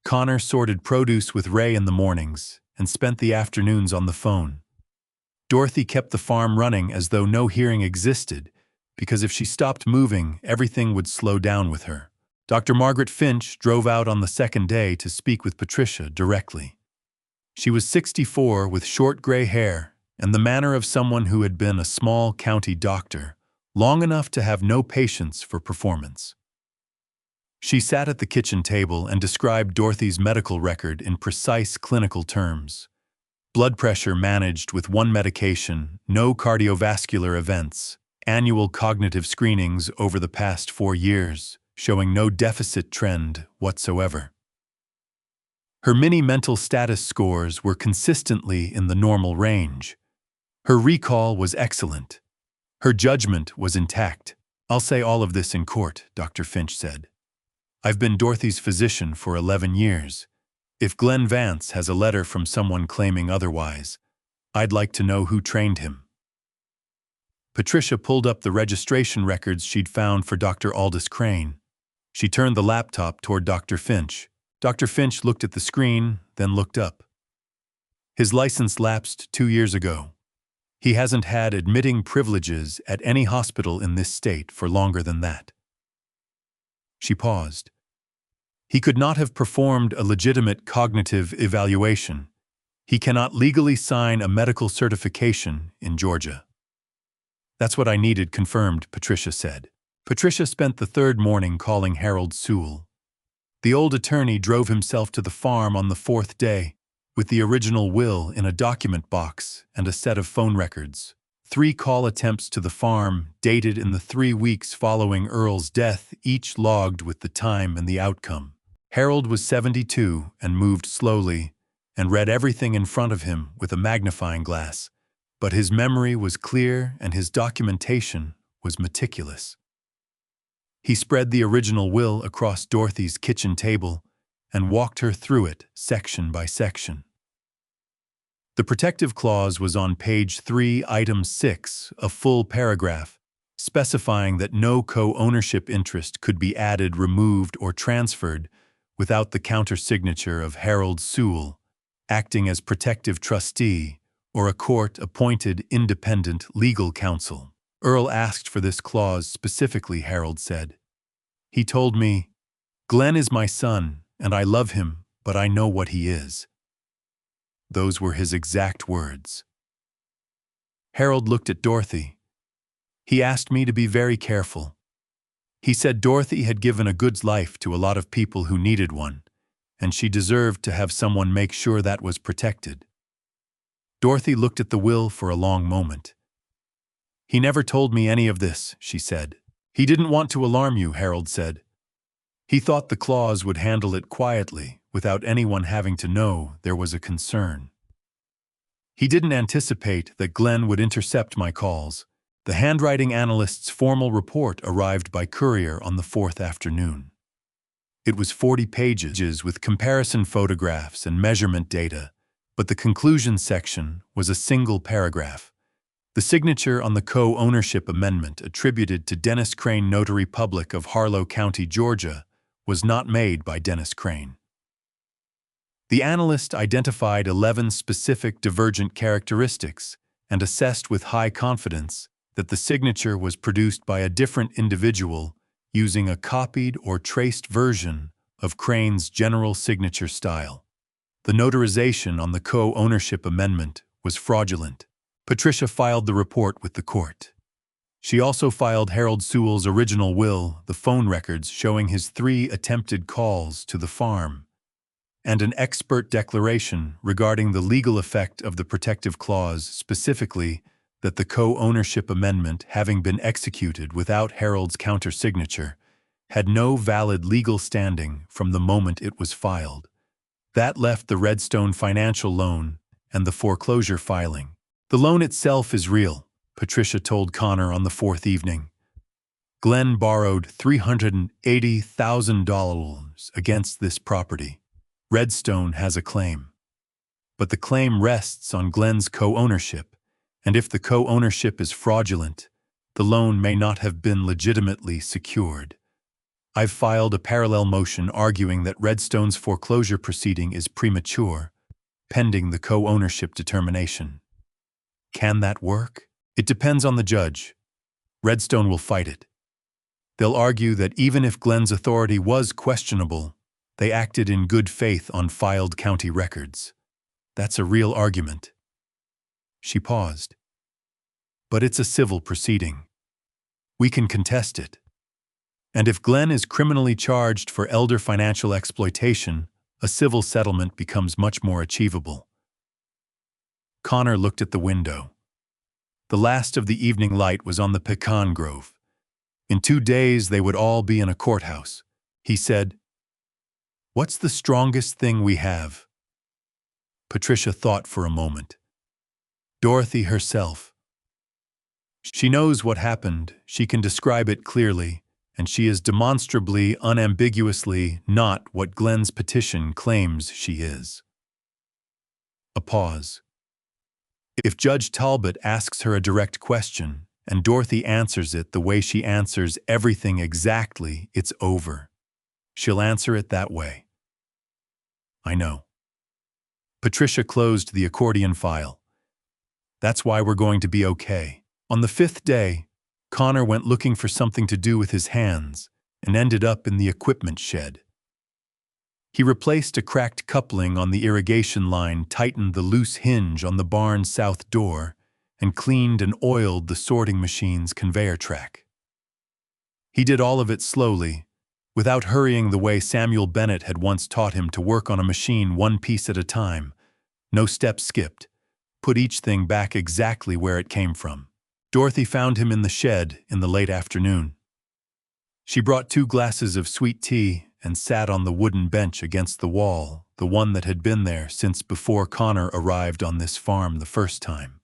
Connor sorted produce with Ray in the mornings and spent the afternoons on the phone. Dorothy kept the farm running as though no hearing existed, because if she stopped moving, everything would slow down with her. Dr. Margaret Finch drove out on the second day to speak with Patricia directly. She was 64 with short gray hair and the manner of someone who had been a small county doctor, long enough to have no patience for performance. She sat at the kitchen table and described Dorothy's medical record in precise clinical terms. Blood pressure managed with 1 medication, no cardiovascular events, annual cognitive screenings over the past 4 years, showing no deficit trend whatsoever. Her mini mental status scores were consistently in the normal range. Her recall was excellent. Her judgment was intact. I'll say all of this in court, Dr. Finch said. I've been Dorothy's physician for 11 years. If Glenn Vance has a letter from someone claiming otherwise, I'd like to know who trained him. Patricia pulled up the registration records she'd found for Dr. Aldous Crane. She turned the laptop toward Dr. Finch. Dr. Finch looked at the screen, then looked up. His license lapsed 2 years ago. He hasn't had admitting privileges at any hospital in this state for longer than that. She paused. He could not have performed a legitimate cognitive evaluation. He cannot legally sign a medical certification in Georgia. That's what I needed confirmed, Patricia said. Patricia spent the 3rd morning calling Harold Sewell. The old attorney drove himself to the farm on the 4th day, with the original will in a document box and a set of phone records. 3 call attempts to the farm, dated in the 3 weeks following Earl's death, each logged with the time and the outcome. Harold was 72 and moved slowly, and read everything in front of him with a magnifying glass, but his memory was clear and his documentation was meticulous. He spread the original will across Dorothy's kitchen table and walked her through it section by section. The protective clause was on page 3, item 6, a full paragraph, specifying that no co-ownership interest could be added, removed, or transferred without the counter-signature of Harold Sewell, acting as protective trustee or a court-appointed independent legal counsel. Earl asked for this clause specifically, Harold said. He told me, Glenn is my son, and I love him, but I know what he is. Those were his exact words. Harold looked at Dorothy. He asked me to be very careful. He said Dorothy had given a good life to a lot of people who needed one, and she deserved to have someone make sure that was protected. Dorothy looked at the will for a long moment. He never told me any of this, she said. He didn't want to alarm you, Harold said. He thought the clause would handle it quietly, without anyone having to know there was a concern. He didn't anticipate that Glenn would intercept my calls. The handwriting analyst's formal report arrived by courier on the 4th afternoon. It was 40 pages with comparison photographs and measurement data, but the conclusion section was a single paragraph. The signature on the co-ownership amendment attributed to Dennis Crane, Notary Public of Harlow County, Georgia, was not made by Dennis Crane. The analyst identified 11 specific divergent characteristics and assessed with high confidence that the signature was produced by a different individual using a copied or traced version of Crane's general signature style. The notarization on the co-ownership amendment was fraudulent. Patricia filed the report with the court. She also filed Harold Sewell's original will, the phone records showing his 3 attempted calls to the farm, and an expert declaration regarding the legal effect of the protective clause, specifically that the co-ownership amendment, having been executed without Harold's countersignature, had no valid legal standing from the moment it was filed. That left the Redstone financial loan and the foreclosure filing. The loan itself is real, Patricia told Connor on the 4th evening. Glenn borrowed $380,000 against this property. Redstone has a claim. But the claim rests on Glenn's co-ownership, and if the co-ownership is fraudulent, the loan may not have been legitimately secured. I've filed a parallel motion arguing that Redstone's foreclosure proceeding is premature, pending the co-ownership determination. Can that work? It depends on the judge. Redstone will fight it. They'll argue that even if Glenn's authority was questionable, they acted in good faith on filed county records. That's a real argument. She paused. But it's a civil proceeding. We can contest it. And if Glenn is criminally charged for elder financial exploitation, a civil settlement becomes much more achievable. Connor looked at the window. The last of the evening light was on the pecan grove. In 2 days they would all be in a courthouse. He said, "What's the strongest thing we have?" Patricia thought for a moment. Dorothy herself. She knows what happened, she can describe it clearly, and she is demonstrably, unambiguously not what Glenn's petition claims she is. A pause. If Judge Talbot asks her a direct question, and Dorothy answers it the way she answers everything exactly, it's over. She'll answer it that way. I know. Patricia closed the accordion file. That's why we're going to be okay. On the 5th day, Connor went looking for something to do with his hands and ended up in the equipment shed. He replaced a cracked coupling on the irrigation line, tightened the loose hinge on the barn's south door, and cleaned and oiled the sorting machine's conveyor track. He did all of it slowly, without hurrying the way Samuel Bennett had once taught him to work on a machine one piece at a time. No steps skipped. Put each thing back exactly where it came from. Dorothy found him in the shed in the late afternoon. She brought 2 glasses of sweet tea and sat on the wooden bench against the wall, the one that had been there since before Connor arrived on this farm the first time.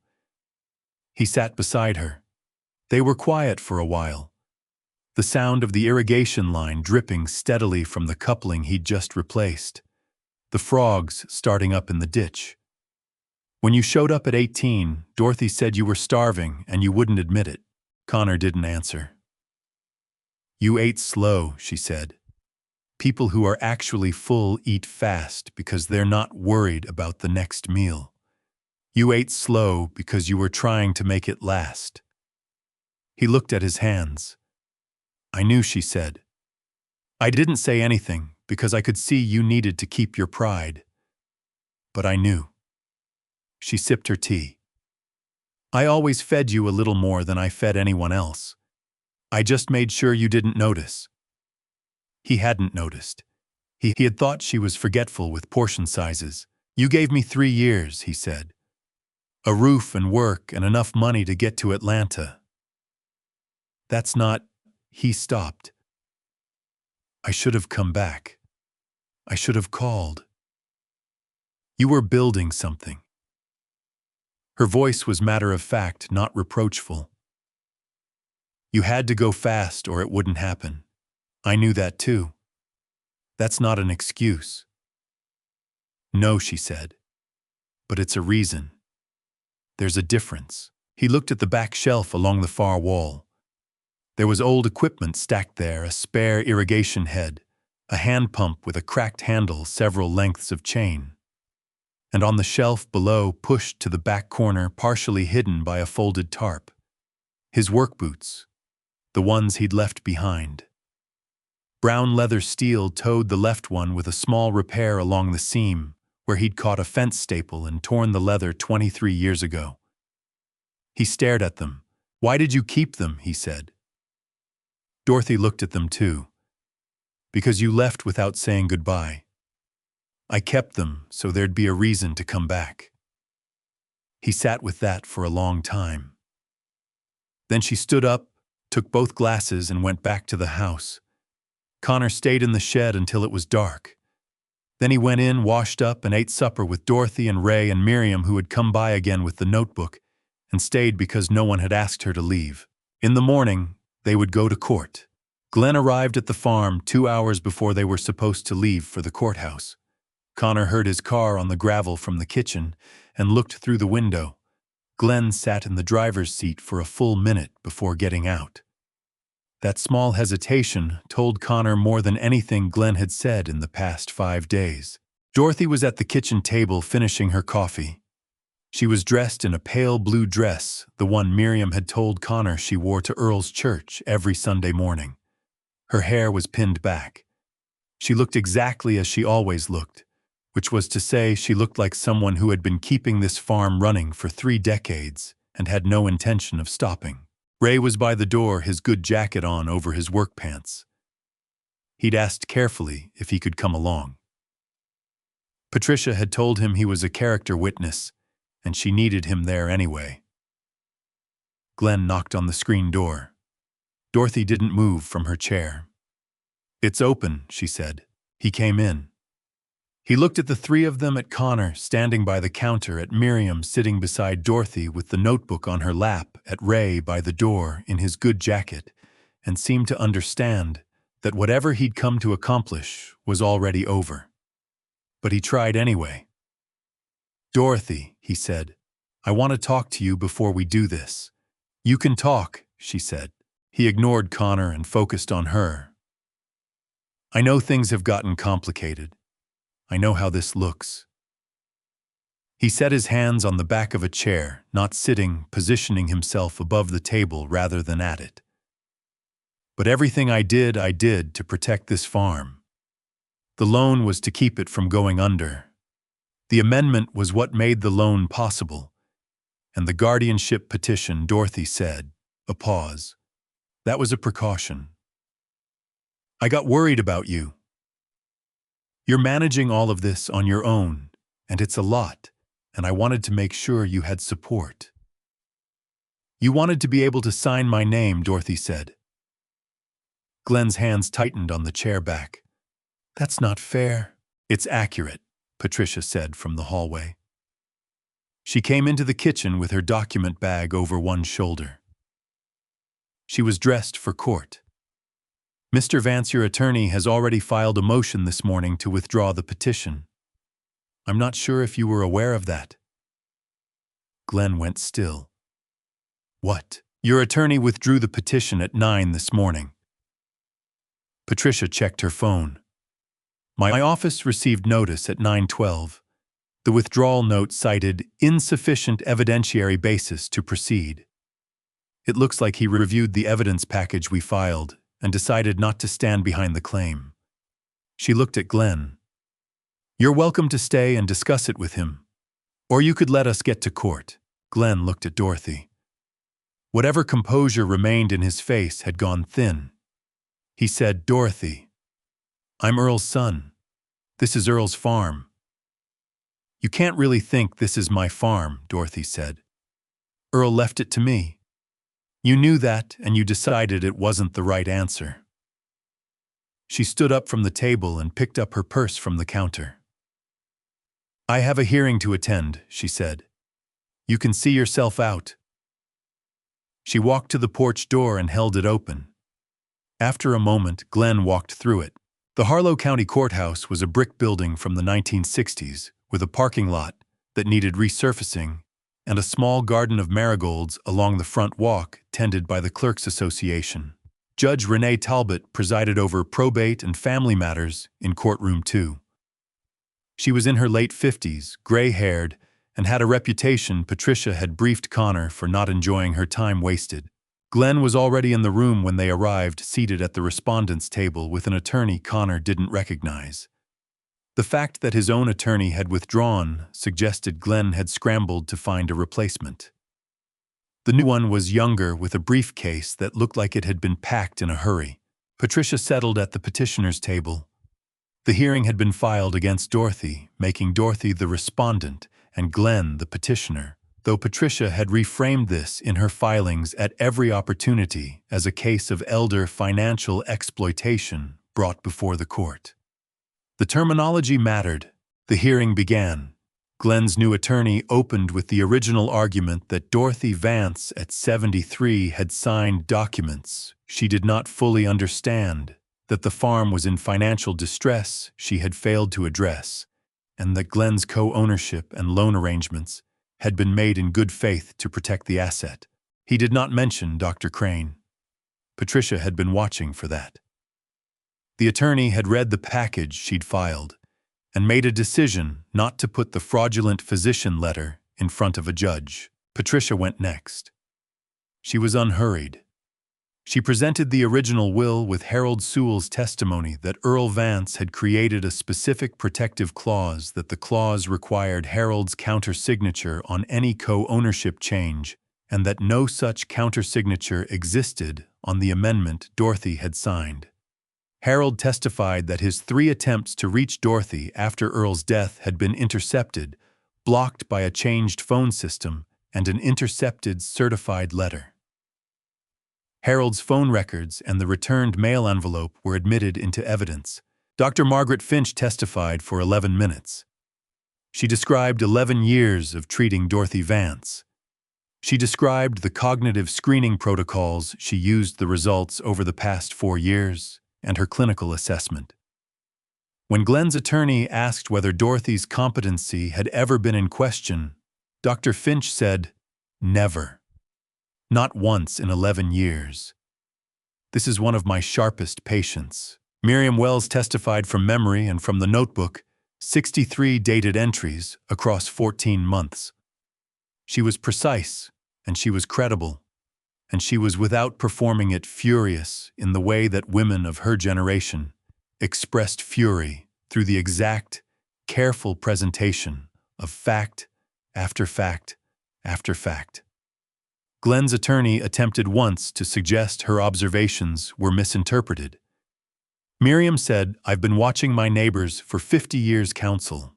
He sat beside her. They were quiet for a while. The sound of the irrigation line dripping steadily from the coupling he'd just replaced. The frogs starting up in the ditch. When you showed up at 18, Dorothy said you were starving and you wouldn't admit it. Connor didn't answer. You ate slow, she said. People who are actually full eat fast because they're not worried about the next meal. You ate slow because you were trying to make it last. He looked at his hands. I knew, she said. I didn't say anything because I could see you needed to keep your pride. But I knew. She sipped her tea. I always fed you a little more than I fed anyone else. I just made sure you didn't notice. He hadn't noticed. He had thought she was forgetful with portion sizes. You gave me 3 years, he said. A roof and work and enough money to get to Atlanta. That's not... He stopped. I should have come back. I should have called. You were building something. Her voice was matter-of-fact, not reproachful. You had to go fast or it wouldn't happen. I knew that too. That's not an excuse. No, she said. But it's a reason. There's a difference. He looked at the back shelf along the far wall. There was old equipment stacked there, a spare irrigation head, a hand pump with a cracked handle, several lengths of chain. And on the shelf below, pushed to the back corner, partially hidden by a folded tarp, his work boots, the ones he'd left behind. Brown leather steel towed the left one with a small repair along the seam, where he'd caught a fence staple and torn the leather 23 years ago. He stared at them. Why did you keep them? He said. Dorothy looked at them too. Because you left without saying goodbye. I kept them so there'd be a reason to come back. He sat with that for a long time. Then she stood up, took both glasses and went back to the house. Connor stayed in the shed until it was dark. Then he went in, washed up, and ate supper with Dorothy and Ray and Miriam, who had come by again with the notebook, and stayed because no one had asked her to leave. In the morning, they would go to court. Glenn arrived at the farm 2 hours before they were supposed to leave for the courthouse. Connor heard his car on the gravel from the kitchen and looked through the window. Glenn sat in the driver's seat for a full minute before getting out. That small hesitation told Connor more than anything Glenn had said in the past 5 days. Dorothy was at the kitchen table finishing her coffee. She was dressed in a pale blue dress, the one Miriam had told Connor she wore to Earl's church every Sunday morning. Her hair was pinned back. She looked exactly as she always looked, which was to say she looked like someone who had been keeping this farm running for 3 decades and had no intention of stopping. Ray was by the door, his good jacket on over his work pants. He'd asked carefully if he could come along. Patricia had told him he was a character witness, and she needed him there anyway. Glenn knocked on the screen door. Dorothy didn't move from her chair. It's open, she said. He came in. He looked at the 3 of them, at Connor standing by the counter, at Miriam sitting beside Dorothy with the notebook on her lap, at Ray by the door in his good jacket, and seemed to understand that whatever he'd come to accomplish was already over. But he tried anyway. Dorothy, he said, I want to talk to you before we do this. You can talk, she said. He ignored Connor and focused on her. I know things have gotten complicated. I know how this looks. He set his hands on the back of a chair, not sitting, positioning himself above the table rather than at it. But everything I did to protect this farm. The loan was to keep it from going under. The amendment was what made the loan possible. And the guardianship petition, Dorothy said, a pause. That was a precaution. I got worried about you. You're managing all of this on your own, and it's a lot, and I wanted to make sure you had support. You wanted to be able to sign my name, Dorothy said. Glenn's hands tightened on the chair back. That's not fair. It's accurate, Patricia said from the hallway. She came into the kitchen with her document bag over one shoulder. She was dressed for court. Mr. Vance, your attorney, has already filed a motion this morning to withdraw the petition. I'm not sure if you were aware of that. Glenn went still. What? Your attorney withdrew the petition at 9 this morning. Patricia checked her phone. My office received notice at 9:12. The withdrawal note cited insufficient evidentiary basis to proceed. It looks like he reviewed the evidence package we filed and decided not to stand behind the claim. She looked at Glenn. You're welcome to stay and discuss it with him. Or you could let us get to court. Glenn looked at Dorothy. Whatever composure remained in his face had gone thin. He said, Dorothy, I'm Earl's son. This is Earl's farm. You can't really think this is my farm, Dorothy said. Earl left it to me. You knew that, and you decided it wasn't the right answer. She stood up from the table and picked up her purse from the counter. I have a hearing to attend, she said. You can see yourself out. She walked to the porch door and held it open. After a moment, Glenn walked through it. The Harlow County Courthouse was a brick building from the 1960s with a parking lot that needed resurfacing and a small garden of marigolds along the front walk tended by the Clerks Association. Judge Renee Talbot presided over probate and family matters in courtroom 2. She was in her late 50s, gray-haired, and had a reputation Patricia had briefed Connor for not enjoying her time wasted. Glenn was already in the room when they arrived, seated at the respondent's table with an attorney Connor didn't recognize. The fact that his own attorney had withdrawn suggested Glenn had scrambled to find a replacement. The new one was younger, with a briefcase that looked like it had been packed in a hurry. Patricia settled at the petitioner's table. The hearing had been filed against Dorothy, making Dorothy the respondent and Glenn the petitioner, though Patricia had reframed this in her filings at every opportunity as a case of elder financial exploitation brought before the court. The terminology mattered. The hearing began. Glenn's new attorney opened with the original argument that Dorothy Vance at 73 had signed documents she did not fully understand, that the farm was in financial distress she had failed to address, and that Glenn's co-ownership and loan arrangements had been made in good faith to protect the asset. He did not mention Dr. Crane. Patricia had been watching for that. The attorney had read the package she'd filed and made a decision not to put the fraudulent physician letter in front of a judge. Patricia went next. She was unhurried. She presented the original will with Harold Sewell's testimony that Earl Vance had created a specific protective clause, that the clause required Harold's countersignature on any co-ownership change, and that no such countersignature existed on the amendment Dorothy had signed. Harold testified that his 3 attempts to reach Dorothy after Earl's death had been intercepted, blocked by a changed phone system and an intercepted certified letter. Harold's phone records and the returned mail envelope were admitted into evidence. Dr. Margaret Finch testified for 11 minutes. She described 11 years of treating Dorothy Vance. She described the cognitive screening protocols she used, the results over the past 4 years, and her clinical assessment. When Glenn's attorney asked whether Dorothy's competency had ever been in question, Dr. Finch said, "Never. Not once in 11 years. This is one of my sharpest patients." Miriam Wells testified from memory and from the notebook, 63 dated entries across 14 months. She was precise, and she was credible, and she was, without performing it, furious in the way that women of her generation expressed fury through the exact, careful presentation of fact after fact after fact. Glenn's attorney attempted once to suggest her observations were misinterpreted. Miriam said, "I've been watching my neighbors for 50 years, counsel.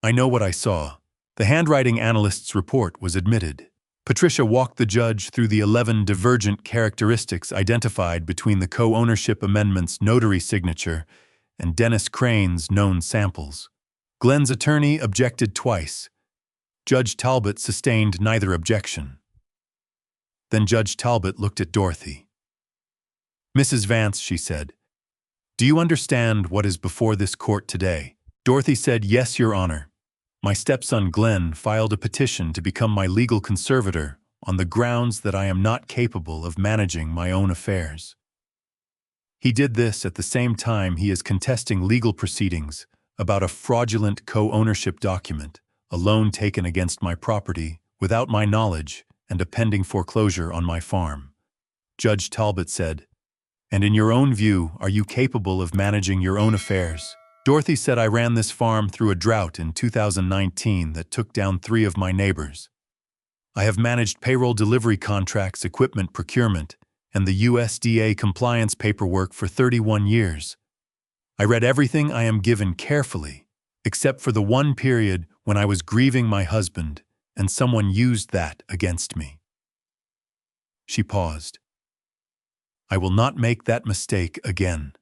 I know what I saw." The handwriting analyst's report was admitted. Patricia walked the judge through the 11 divergent characteristics identified between the co-ownership amendment's notary signature and Dennis Crane's known samples. Glenn's attorney objected twice. Judge Talbot sustained neither objection. Then Judge Talbot looked at Dorothy. "Mrs. Vance," she said, "do you understand what is before this court today?" Dorothy said, "Yes, Your Honor. My stepson Glenn filed a petition to become my legal conservator on the grounds that I am not capable of managing my own affairs. He did this at the same time he is contesting legal proceedings about a fraudulent co-ownership document, a loan taken against my property without my knowledge, and a pending foreclosure on my farm." Judge Talbot said, "And in your own view, are you capable of managing your own affairs?" Dorothy said I ran this farm through a drought in 2019 that took down 3 of my neighbors. I have managed payroll delivery contracts, equipment procurement, and the USDA compliance paperwork for 31 years. I read everything I am given carefully, except for the one period when I was grieving my husband and someone used that against me. She paused. I will not make that mistake again.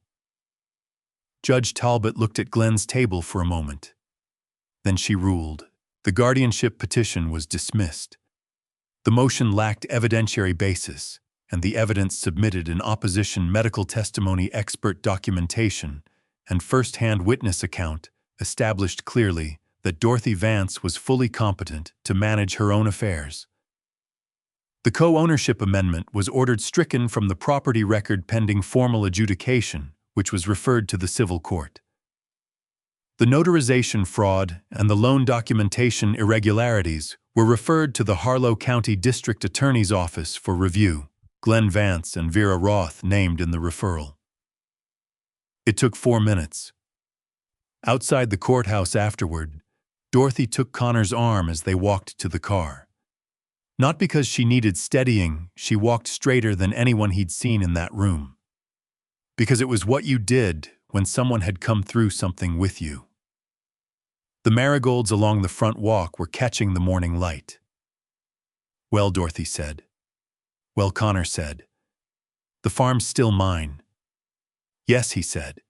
Judge Talbot looked at Glenn's table for a moment. Then she ruled. The guardianship petition was dismissed. The motion lacked evidentiary basis, and the evidence submitted in opposition medical testimony, expert documentation, and first-hand witness account established clearly that Dorothy Vance was fully competent to manage her own affairs. The co-ownership amendment was ordered stricken from the property record pending formal adjudication, which was referred to the civil court. The notarization fraud and the loan documentation irregularities were referred to the Harlow County District Attorney's Office for review. Glenn Vance and Vera Roth named in the referral. It took 4 minutes. Outside the courthouse afterward, Dorothy took Connor's arm as they walked to the car. Not because she needed steadying, she walked straighter than anyone he'd seen in that room. Because it was what you did when someone had come through something with you. The marigolds along the front walk were catching the morning light. Well, Dorothy said. Well, Connor said. The farm's still mine. Yes, he said.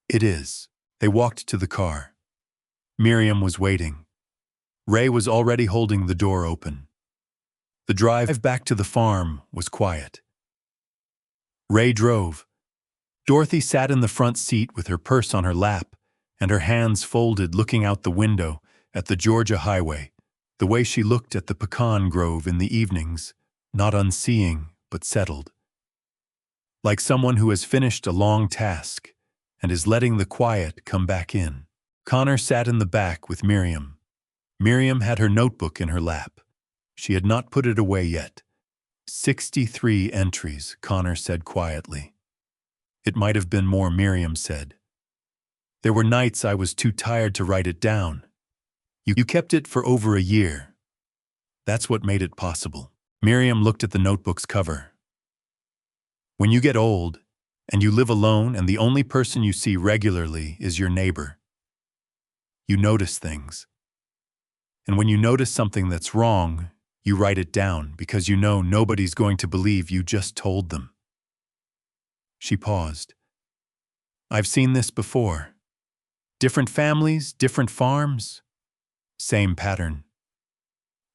It is. They walked to the car. Miriam was waiting. Ray was already holding the door open. The drive back to the farm was quiet. Ray drove. Dorothy sat in the front seat with her purse on her lap and her hands folded, looking out the window at the Georgia highway, the way she looked at the pecan grove in the evenings, not unseeing but settled. Like someone who has finished a long task and is letting the quiet come back in. Connor sat in the back with Miriam. Miriam had her notebook in her lap. She had not put it away yet. 63 entries, Connor said quietly. It might have been more, Miriam said. There were nights I was too tired to write it down. You kept it for over a year. That's what made it possible. Miriam looked at the notebook's cover. When you get old, and you live alone and the only person you see regularly is your neighbor, you notice things. And when you notice something that's wrong, you write it down because you know nobody's going to believe you just told them. She paused. I've seen this before. Different families, different farms. Same pattern.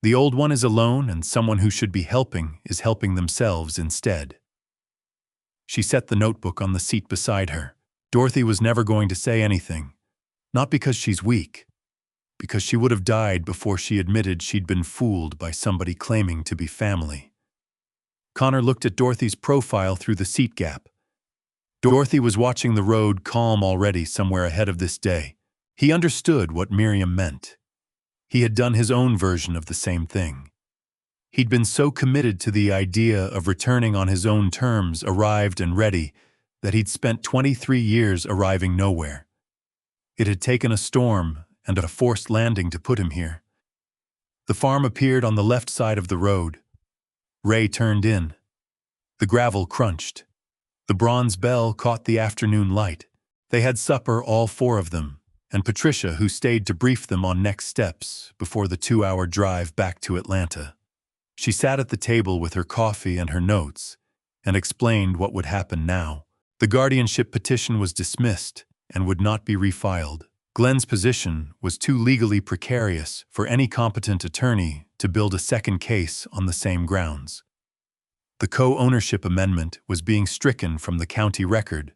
The old one is alone and someone who should be helping is helping themselves instead. She set the notebook on the seat beside her. Dorothy was never going to say anything. Not because she's weak. Because she would have died before she admitted she'd been fooled by somebody claiming to be family. Connor looked at Dorothy's profile through the seat gap. Dorothy was watching the road, calm already somewhere ahead of this day. He understood what Miriam meant. He had done his own version of the same thing. He'd been so committed to the idea of returning on his own terms, arrived and ready, that he'd spent 23 years arriving nowhere. It had taken a storm and a forced landing to put him here. The farm appeared on the left side of the road. Ray turned in. The gravel crunched. The bronze bell caught the afternoon light. They had supper, all 4 of them, and Patricia, who stayed to brief them on next steps before the 2-hour drive back to Atlanta. She sat at the table with her coffee and her notes and explained what would happen now. The guardianship petition was dismissed and would not be refiled. Glenn's position was too legally precarious for any competent attorney to build a second case on the same grounds. The co-ownership amendment was being stricken from the county record,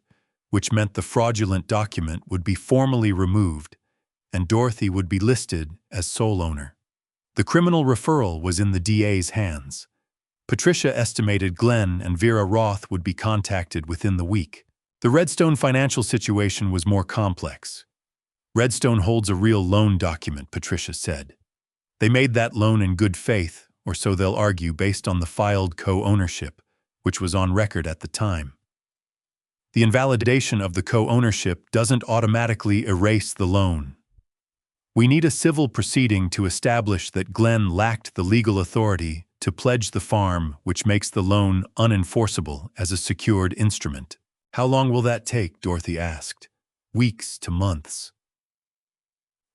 which meant the fraudulent document would be formally removed and Dorothy would be listed as sole owner. The criminal referral was in the DA's hands. Patricia estimated Glenn and Vera Roth would be contacted within the week. The Redstone financial situation was more complex. Redstone holds a real loan document, Patricia said. They made that loan in good faith, or so they'll argue, based on the filed co-ownership, which was on record at the time. The invalidation of the co-ownership doesn't automatically erase the loan. We need a civil proceeding to establish that Glenn lacked the legal authority to pledge the farm, which makes the loan unenforceable as a secured instrument. How long will that take? Dorothy asked. Weeks to months.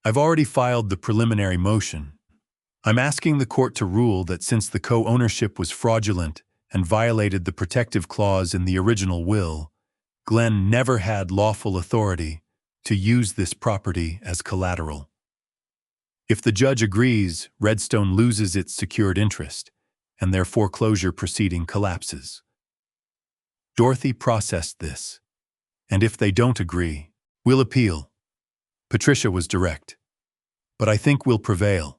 I've already filed the preliminary motion. I'm asking the court to rule that since the co-ownership was fraudulent and violated the protective clause in the original will, Glenn never had lawful authority to use this property as collateral. If the judge agrees, Redstone loses its secured interest, and their foreclosure proceeding collapses. Dorothy processed this, and if they don't agree, we'll appeal. Patricia was direct. But I think we'll prevail.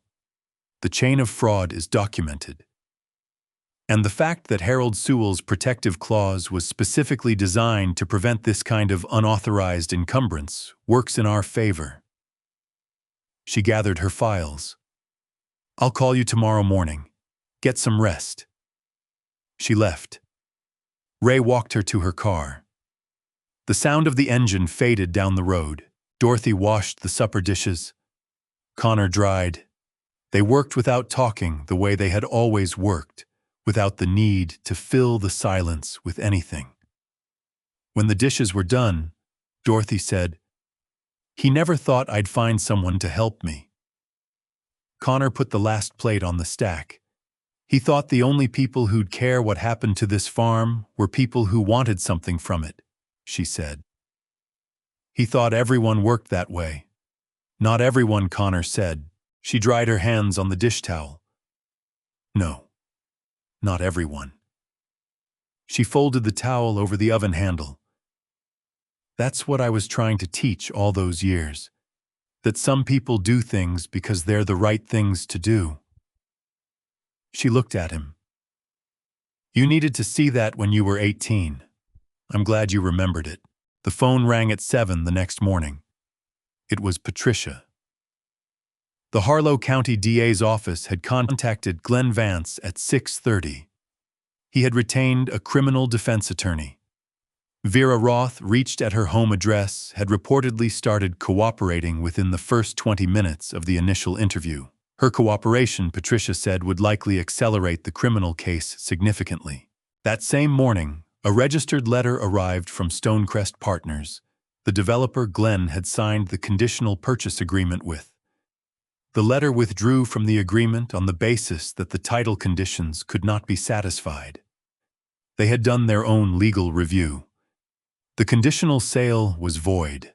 The chain of fraud is documented. And the fact that Harold Sewell's protective clause was specifically designed to prevent this kind of unauthorized encumbrance works in our favor. She gathered her files. I'll call you tomorrow morning. Get some rest. She left. Ray walked her to her car. The sound of the engine faded down the road. Dorothy washed the supper dishes. Connor dried. They worked without talking the way they had always worked, without the need to fill the silence with anything. When the dishes were done, Dorothy said, "He never thought I'd find someone to help me." Connor put the last plate on the stack. He thought the only people who'd care what happened to this farm were people who wanted something from it, she said. He thought everyone worked that way. Not everyone, Connor said. She dried her hands on the dish towel. No, not everyone. She folded the towel over the oven handle. That's what I was trying to teach all those years. That some people do things because they're the right things to do. She looked at him. You needed to see that when you were 18. I'm glad you remembered it. The phone rang at 7 the next morning. It was Patricia. The Harlow County DA's office had contacted Glenn Vance at 6:30. He had retained a criminal defense attorney. Vera Roth reached at her home address, had reportedly started cooperating within the first 20 minutes of the initial interview. Her cooperation, Patricia said, would likely accelerate the criminal case significantly. That same morning, a registered letter arrived from Stonecrest Partners, the developer Glenn had signed the conditional purchase agreement with. The letter withdrew from the agreement on the basis that the title conditions could not be satisfied. They had done their own legal review. The conditional sale was void.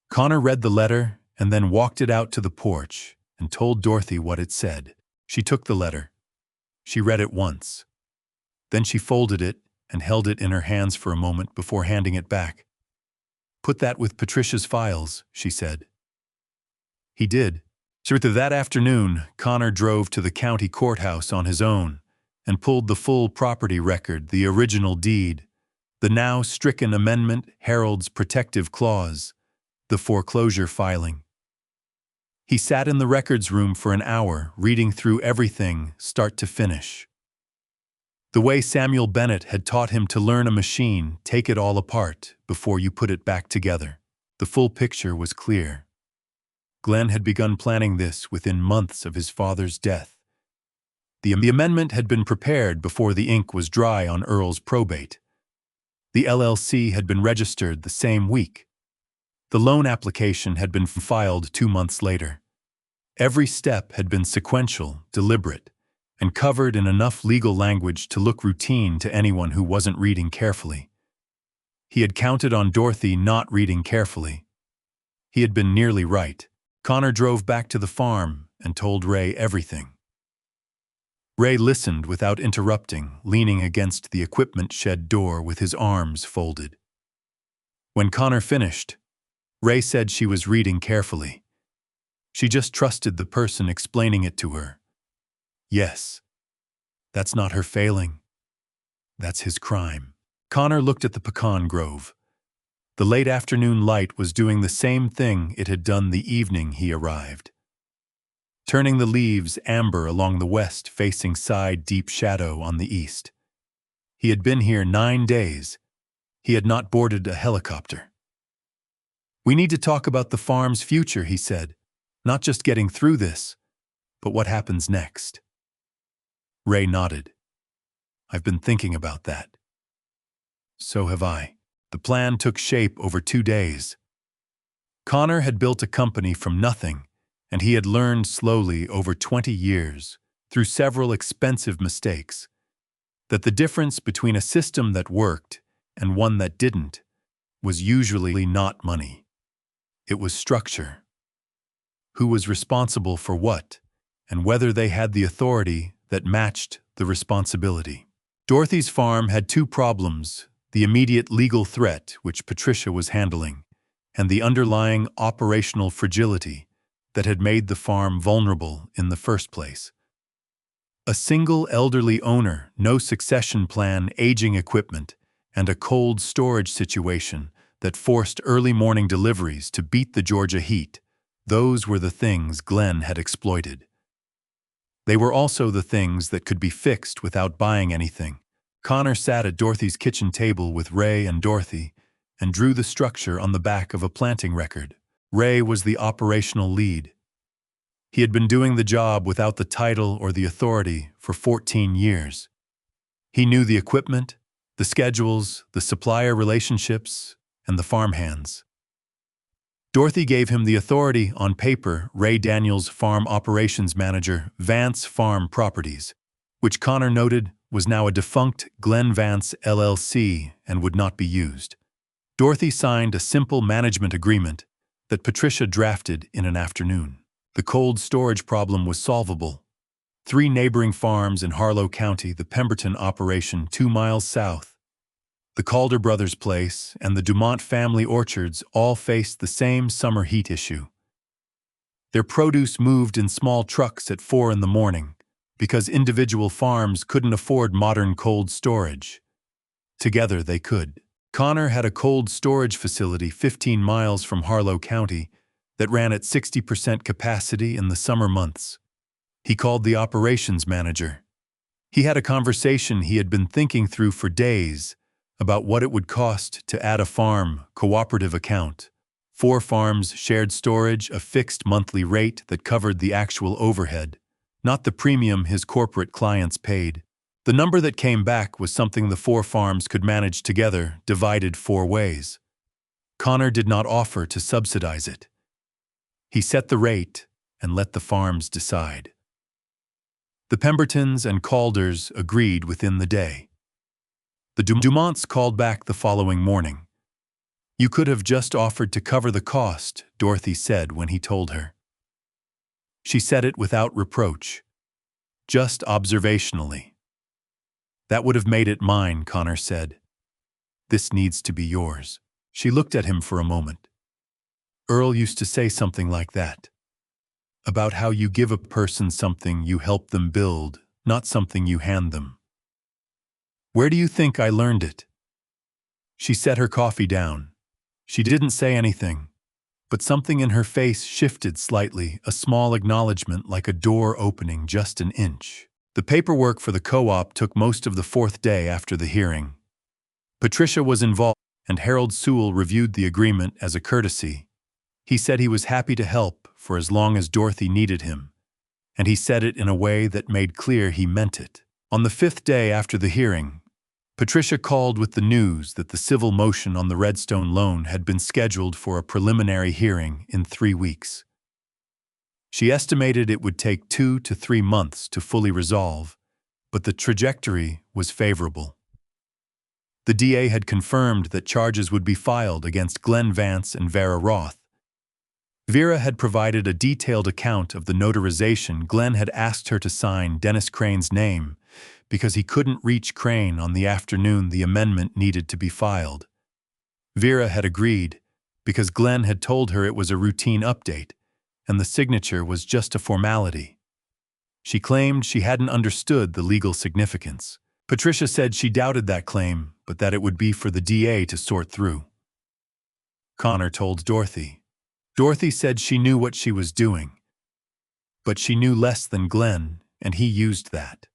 Connor read the letter and then walked it out to the porch and told Dorothy what it said. She took the letter. She read it once. Then she folded it and held it in her hands for a moment before handing it back. Put that with Patricia's files, she said. He did. So that afternoon, Connor drove to the county courthouse on his own and pulled the full property record, the original deed, the now stricken amendment, Harold's protective clause, the foreclosure filing. He sat in the records room for an hour, reading through everything, start to finish. The way Samuel Bennett had taught him to learn a machine, take it all apart before you put it back together. The full picture was clear. Glenn had begun planning this within months of his father's death. The amendment had been prepared before the ink was dry on Earl's probate. The LLC had been registered the same week. The loan application had been filed 2 months later. Every step had been sequential, deliberate, and covered in enough legal language to look routine to anyone who wasn't reading carefully. He had counted on Dorothy not reading carefully. He had been nearly right. Connor drove back to the farm and told Ray everything. Ray listened without interrupting, leaning against the equipment shed door with his arms folded. When Connor finished, Ray said she was reading carefully. She just trusted the person explaining it to her. Yes, that's not her failing. That's his crime. Connor looked at the pecan grove. The late afternoon light was doing the same thing it had done the evening he arrived. Turning the leaves amber along the west, facing side deep shadow on the east. He had been here 9 days, He had not boarded a helicopter. "We need to talk about the farm's future," he said. "Not just getting through this, but what happens next." Ray nodded. "I've been thinking about that." "So have I." The plan took shape over 2 days. Connor had built a company from nothing, and he had learned slowly over 20 years, through several expensive mistakes, that the difference between a system that worked and one that didn't was usually not money. It was structure. Who was responsible for what, and whether they had the authority that matched the responsibility. Dorothy's farm had 2 problems: the immediate legal threat, which Patricia was handling, and the underlying operational fragility that had made the farm vulnerable in the first place. A single elderly owner, no succession plan, aging equipment, and a cold storage situation that forced early morning deliveries to beat the Georgia heat. Those were the things Glenn had exploited. They were also the things that could be fixed without buying anything. Connor sat at Dorothy's kitchen table with Ray and Dorothy and drew the structure on the back of a planting record. Ray was the operational lead. He had been doing the job without the title or the authority for 14 years. He knew the equipment, the schedules, the supplier relationships, and the farmhands. Dorothy gave him the authority on paper. Ray Daniels, farm operations manager, Vance Farm Properties, which Connor noted was now a defunct Glenn Vance LLC and would not be used. Dorothy signed a simple management agreement that Patricia drafted in an afternoon. The cold storage problem was solvable. 3 neighboring farms in Harlow County, the Pemberton operation 2 miles south, the Calder brothers' place, and the Dumont family orchards all faced the same summer heat issue. Their produce moved in small trucks at 4 in the morning because individual farms couldn't afford modern cold storage. Together they could. Connor had a cold storage facility 15 miles from Harlow County that ran at 60% capacity in the summer months. He called the operations manager. He had a conversation he had been thinking through for days about what it would cost to add a farm cooperative account. 4 farms shared storage, a fixed monthly rate that covered the actual overhead, not the premium his corporate clients paid. The number that came back was something the 4 farms could manage together, divided 4 ways. Connor did not offer to subsidize it. He set the rate and let the farms decide. The Pembertons and Calders agreed within the day. The Dumonts called back the following morning. "You could have just offered to cover the cost," Dorothy said when he told her. She said it without reproach, just observationally. "That would have made it mine," Connor said. "This needs to be yours." She looked at him for a moment. "Earl used to say something like that. About how you give a person something you help them build, not something you hand them." "Where do you think I learned it?" She set her coffee down. She didn't say anything, but something in her face shifted slightly, a small acknowledgement like a door opening just an inch. The paperwork for the co-op took most of the 4th day after the hearing. Patricia was involved, and Harold Sewell reviewed the agreement as a courtesy. He said he was happy to help for as long as Dorothy needed him, and he said it in a way that made clear he meant it. On the 5th day after the hearing, Patricia called with the news that the civil motion on the Redstone loan had been scheduled for a preliminary hearing in 3 weeks. She estimated it would take 2 to 3 months to fully resolve, but the trajectory was favorable. The DA had confirmed that charges would be filed against Glenn Vance and Vera Roth. Vera had provided a detailed account of the notarization. Glenn had asked her to sign Dennis Crane's name because he couldn't reach Crane on the afternoon the amendment needed to be filed. Vera had agreed because Glenn had told her it was a routine update and the signature was just a formality. She claimed she hadn't understood the legal significance. Patricia said she doubted that claim, but that it would be for the DA to sort through. Connor told Dorothy. Dorothy said she knew what she was doing, but she knew less than Glenn, and he used that.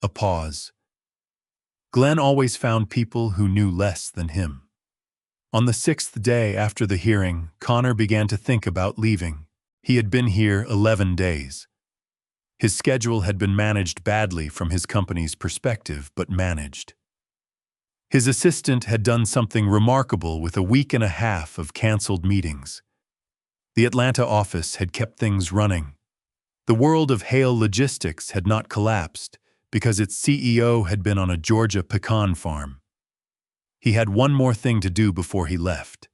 A pause. Glenn always found people who knew less than him. On the 6th day after the hearing, Connor began to think about leaving. He had been here 11 days. His schedule had been managed badly from his company's perspective, but managed. His assistant had done something remarkable with a week and a half of canceled meetings. The Atlanta office had kept things running. The world of Hale Logistics had not collapsed because its CEO had been on a Georgia pecan farm. He had one more thing to do before he left.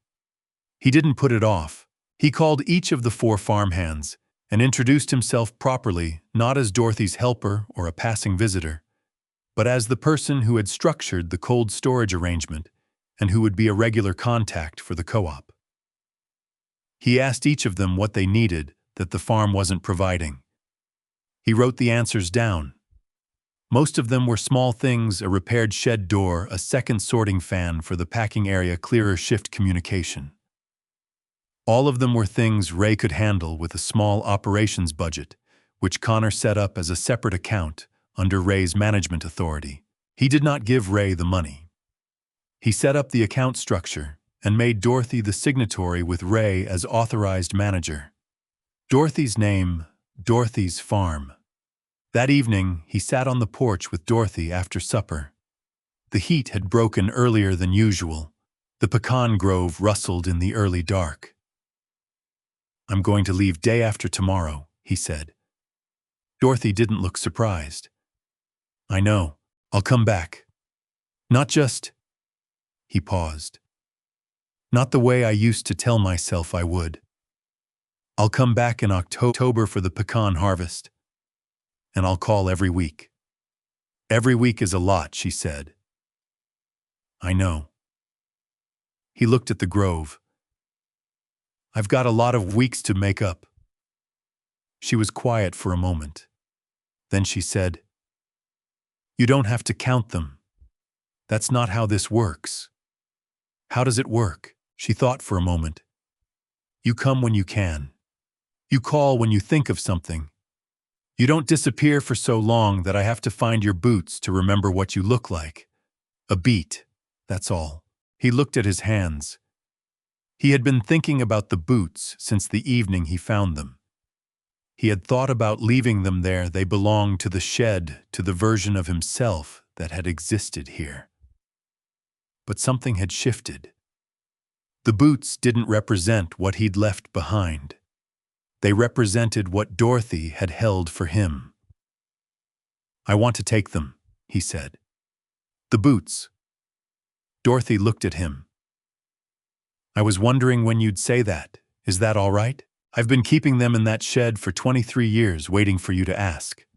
He didn't put it off. He called each of the 4 farmhands and introduced himself properly, not as Dorothy's helper or a passing visitor, but as the person who had structured the cold storage arrangement and who would be a regular contact for the co-op. He asked each of them what they needed that the farm wasn't providing. He wrote the answers down. Most of them were small things: a repaired shed door, a second sorting fan for the packing area, clearer shift communication. All of them were things Ray could handle with a small operations budget, which Connor set up as a separate account under Ray's management authority. He did not give Ray the money. He set up the account structure and made Dorothy the signatory with Ray as authorized manager. Dorothy's name, Dorothy's Farm. That evening, he sat on the porch with Dorothy after supper. The heat had broken earlier than usual. The pecan grove rustled in the early dark. "I'm going to leave day after tomorrow," he said. Dorothy didn't look surprised. "I know. I'll come back. Not just—" He paused. "Not the way I used to tell myself I would. I'll come back in October for the pecan harvest. And I'll call every week." "Every week is a lot," she said. "I know." He looked at the grove. "I've got a lot of weeks to make up." She was quiet for a moment. Then she said, "You don't have to count them. That's not how this works." "How does it work?" She thought for a moment. "You come when you can. You call when you think of something. You don't disappear for so long that I have to find your boots to remember what you look like. A beat, that's all." He looked at his hands. He had been thinking about the boots since the evening he found them. He had thought about leaving them there. They belonged to the shed, to the version of himself that had existed here. But something had shifted. The boots didn't represent what he'd left behind. They represented what Dorothy had held for him. "I want to take them," he said. "The boots." Dorothy looked at him. "I was wondering when you'd say that. Is that all right? I've been keeping them in that shed for 23 years, waiting for you to ask."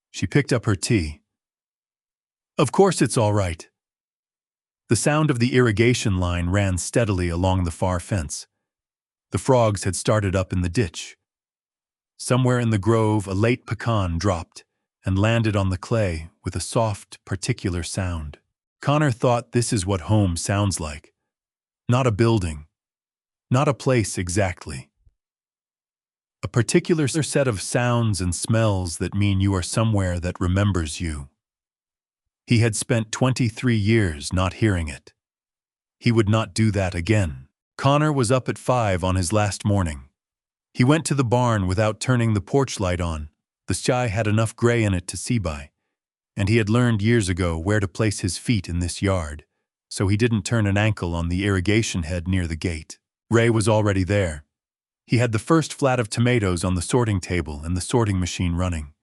She picked up her tea. "Of course it's all right." The sound of the irrigation line ran steadily along the far fence. The frogs had started up in the ditch. Somewhere in the grove, a late pecan dropped and landed on the clay with a soft, particular sound. Connor thought, this is what home sounds like. Not a building. Not a place exactly. A particular set of sounds and smells that mean you are somewhere that remembers you. He had spent 23 years not hearing it. He would not do that again. Connor was up at 5 on his last morning. He went to the barn without turning the porch light on. The sky had enough gray in it to see by, and he had learned years ago where to place his feet in this yard, so he didn't turn an ankle on the irrigation head near the gate. Ray was already there. He had the first flat of tomatoes on the sorting table and the sorting machine running.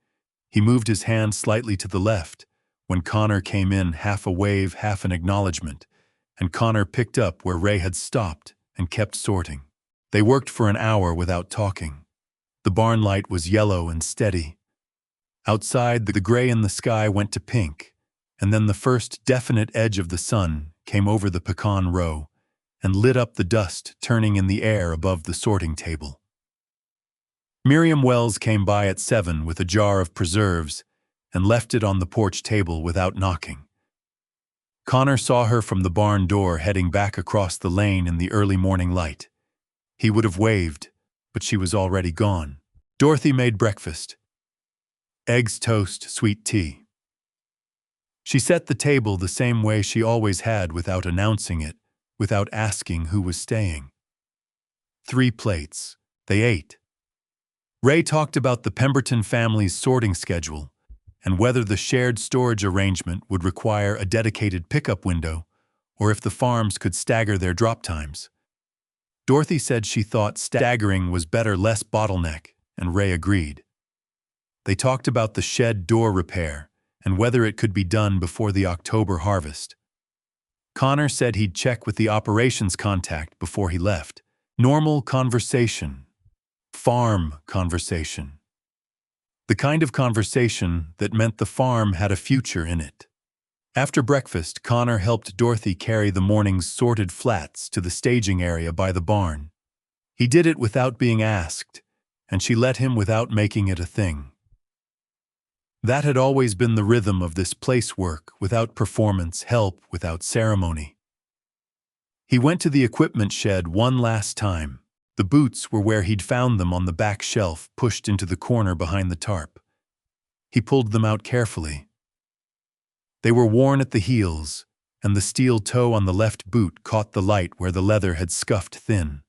He moved his hand slightly to the left when Connor came in, half a wave, half an acknowledgement, and Connor picked up where Ray had stopped and kept sorting. They worked for an hour without talking. The barn light was yellow and steady. Outside, the gray in the sky went to pink, and then the first definite edge of the sun came over the pecan row and lit up the dust turning in the air above the sorting table. Miriam Wells came by at 7 with a jar of preserves and left it on the porch table without knocking. Connor saw her from the barn door heading back across the lane in the early morning light. He would have waved, but she was already gone. Dorothy made breakfast. Eggs, toast, sweet tea. She set the table the same way she always had without announcing it, without asking who was staying. 3 plates. They ate. Ray talked about the Pemberton family's sorting schedule and whether the shared storage arrangement would require a dedicated pickup window or if the farms could stagger their drop times. Dorothy said she thought staggering was better, less bottleneck, and Ray agreed. They talked about the shed door repair and whether it could be done before the October harvest. Connor said he'd check with the operations contact before he left. Normal conversation. Farm conversation. The kind of conversation that meant the farm had a future in it. After breakfast, Connor helped Dorothy carry the morning's sorted flats to the staging area by the barn. He did it without being asked, and she let him without making it a thing. That had always been the rhythm of this place work, without performance, help, without ceremony. He went to the equipment shed one last time. The boots were where he'd found them on the back shelf, pushed into the corner behind the tarp. He pulled them out carefully. They were worn at the heels, and the steel toe on the left boot caught the light where the leather had scuffed thin.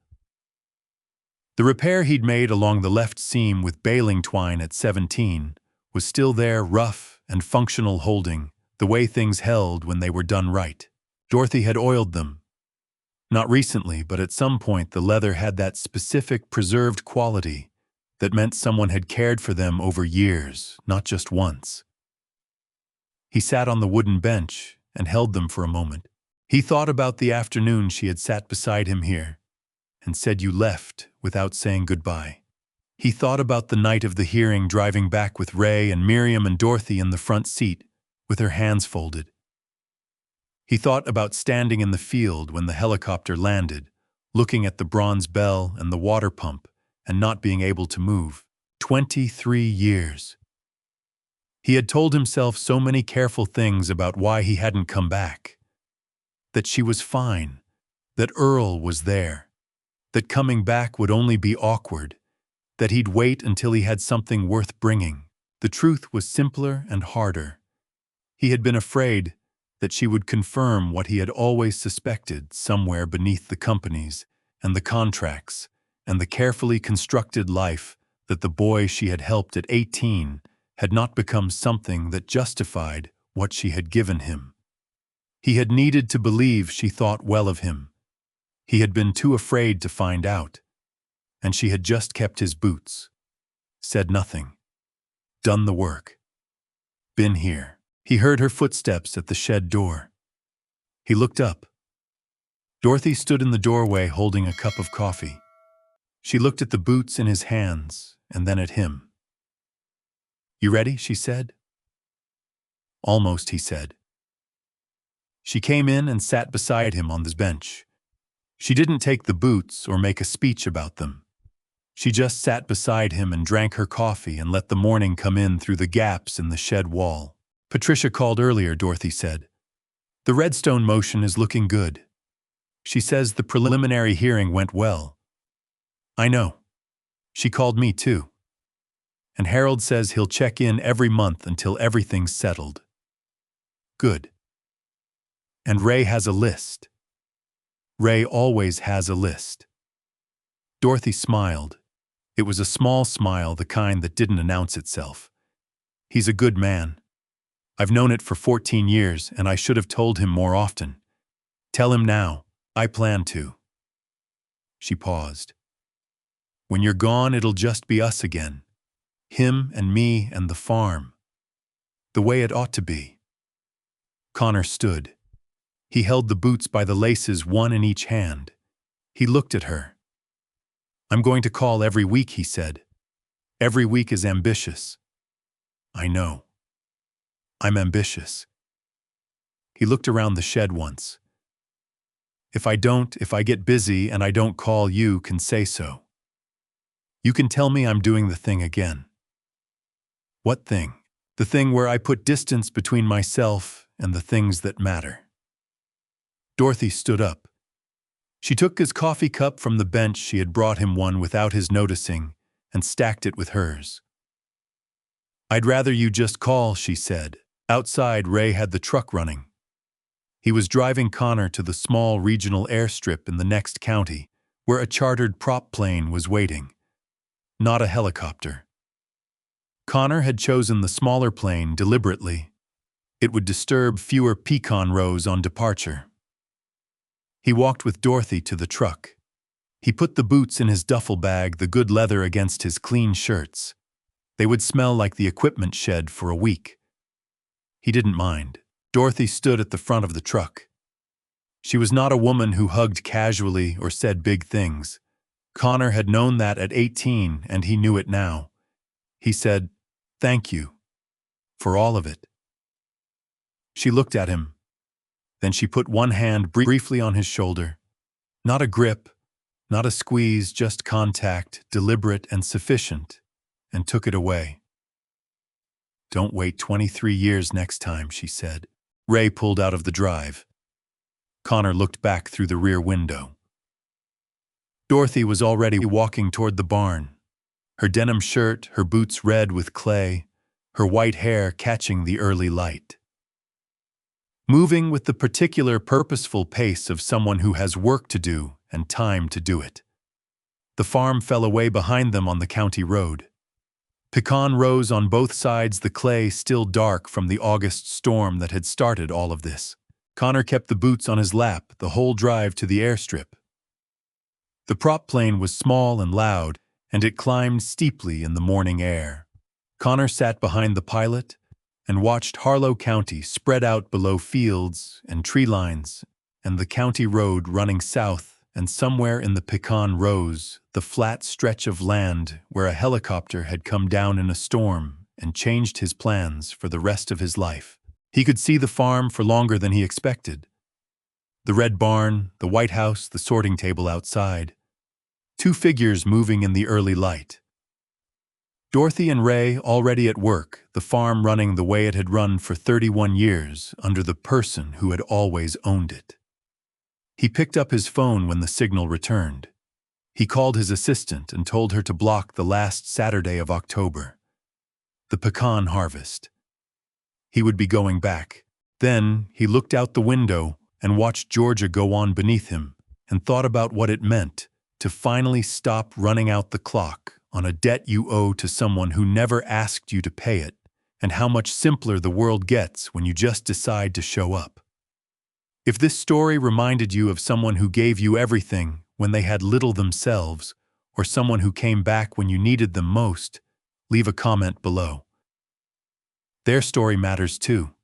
The repair he'd made along the left seam with baling twine at 17 was still there, rough and functional, holding the way things held when they were done right. Dorothy had oiled them. Not recently, but at some point the leather had that specific preserved quality that meant someone had cared for them over years, not just once. He sat on the wooden bench and held them for a moment. He thought about the afternoon she had sat beside him here and said you left without saying goodbye. He thought about the night of the hearing, driving back with Ray and Miriam and Dorothy in the front seat with her hands folded. He thought about standing in the field when the helicopter landed, looking at the bronze bell and the water pump and not being able to move. 23 years. He had told himself so many careful things about why he hadn't come back. That she was fine, that Earl was there, that coming back would only be awkward, that he'd wait until he had something worth bringing. The truth was simpler and harder. He had been afraid that she would confirm what he had always suspected somewhere beneath the companies and the contracts and the carefully constructed life that the boy she had helped at 18 had not become something that justified what she had given him. He had needed to believe she thought well of him. He had been too afraid to find out. And she had just kept his boots. Said nothing. Done the work. Been here. He heard her footsteps at the shed door. He looked up. Dorothy stood in the doorway holding a cup of coffee. She looked at the boots in his hands and then at him. You ready? She said. Almost, he said. She came in and sat beside him on the bench. She didn't take the boots or make a speech about them. She just sat beside him and drank her coffee and let the morning come in through the gaps in the shed wall. Patricia called earlier, Dorothy said. The Redstone motion is looking good. She says the preliminary hearing went well. I know. She called me too. And Harold says he'll check in every month until everything's settled. Good. And Ray has a list. Ray always has a list. Dorothy smiled. It was a small smile, the kind that didn't announce itself. He's a good man. I've known it for 14 years, and I should have told him more often. Tell him now. I plan to. She paused. When you're gone, it'll just be us again. Him and me and the farm. The way it ought to be. Connor stood. He held the boots by the laces, one in each hand. He looked at her. I'm going to call every week, he said. Every week is ambitious. I know. I'm ambitious. He looked around the shed once. If I get busy and I don't call, you can say so. You can tell me I'm doing the thing again. What thing? The thing where I put distance between myself and the things that matter. Dorothy stood up. She took his coffee cup from the bench. She had brought him one without his noticing and stacked it with hers. I'd rather you just call, she said. Outside, Ray had the truck running. He was driving Connor to the small regional airstrip in the next county, where a chartered prop plane was waiting. Not a helicopter. Connor had chosen the smaller plane deliberately. It would disturb fewer pecan rows on departure. He walked with Dorothy to the truck. He put the boots in his duffel bag, the good leather against his clean shirts. They would smell like the equipment shed for a week. He didn't mind. Dorothy stood at the front of the truck. She was not a woman who hugged casually or said big things. Connor had known that at 18, and he knew it now. He said, "Thank you. For all of it." She looked at him. Then she put one hand briefly on his shoulder. Not a grip, not a squeeze, just contact, deliberate and sufficient, and took it away. "Don't wait 23 years next time," she said. Ray pulled out of the drive. Connor looked back through the rear window. Dorothy was already walking toward the barn. Her denim shirt, her boots red with clay, her white hair catching the early light. Moving with the particular purposeful pace of someone who has work to do and time to do it. The farm fell away behind them on the county road. Pecan rows on both sides, the clay still dark from the August storm that had started all of this. Connor kept the boots on his lap the whole drive to the airstrip. The prop plane was small and loud, and it climbed steeply in the morning air. Connor sat behind the pilot and watched Harlow County spread out below fields and tree lines, and the county road running south, and somewhere in the pecan rows, the flat stretch of land where a helicopter had come down in a storm and changed his plans for the rest of his life. He could see the farm for longer than he expected. The red barn, the white house, the sorting table outside. Two figures moving in the early light. Dorothy and Ray already at work, the farm running the way it had run for 31 years under the person who had always owned it. He picked up his phone when the signal returned. He called his assistant and told her to block the last Saturday of October. The pecan harvest. He would be going back. Then he looked out the window and watched Georgia go on beneath him and thought about what it meant to finally stop running out the clock on a debt you owe to someone who never asked you to pay it, and how much simpler the world gets when you just decide to show up. If this story reminded you of someone who gave you everything when they had little themselves, or someone who came back when you needed them most, leave a comment below. Their story matters too.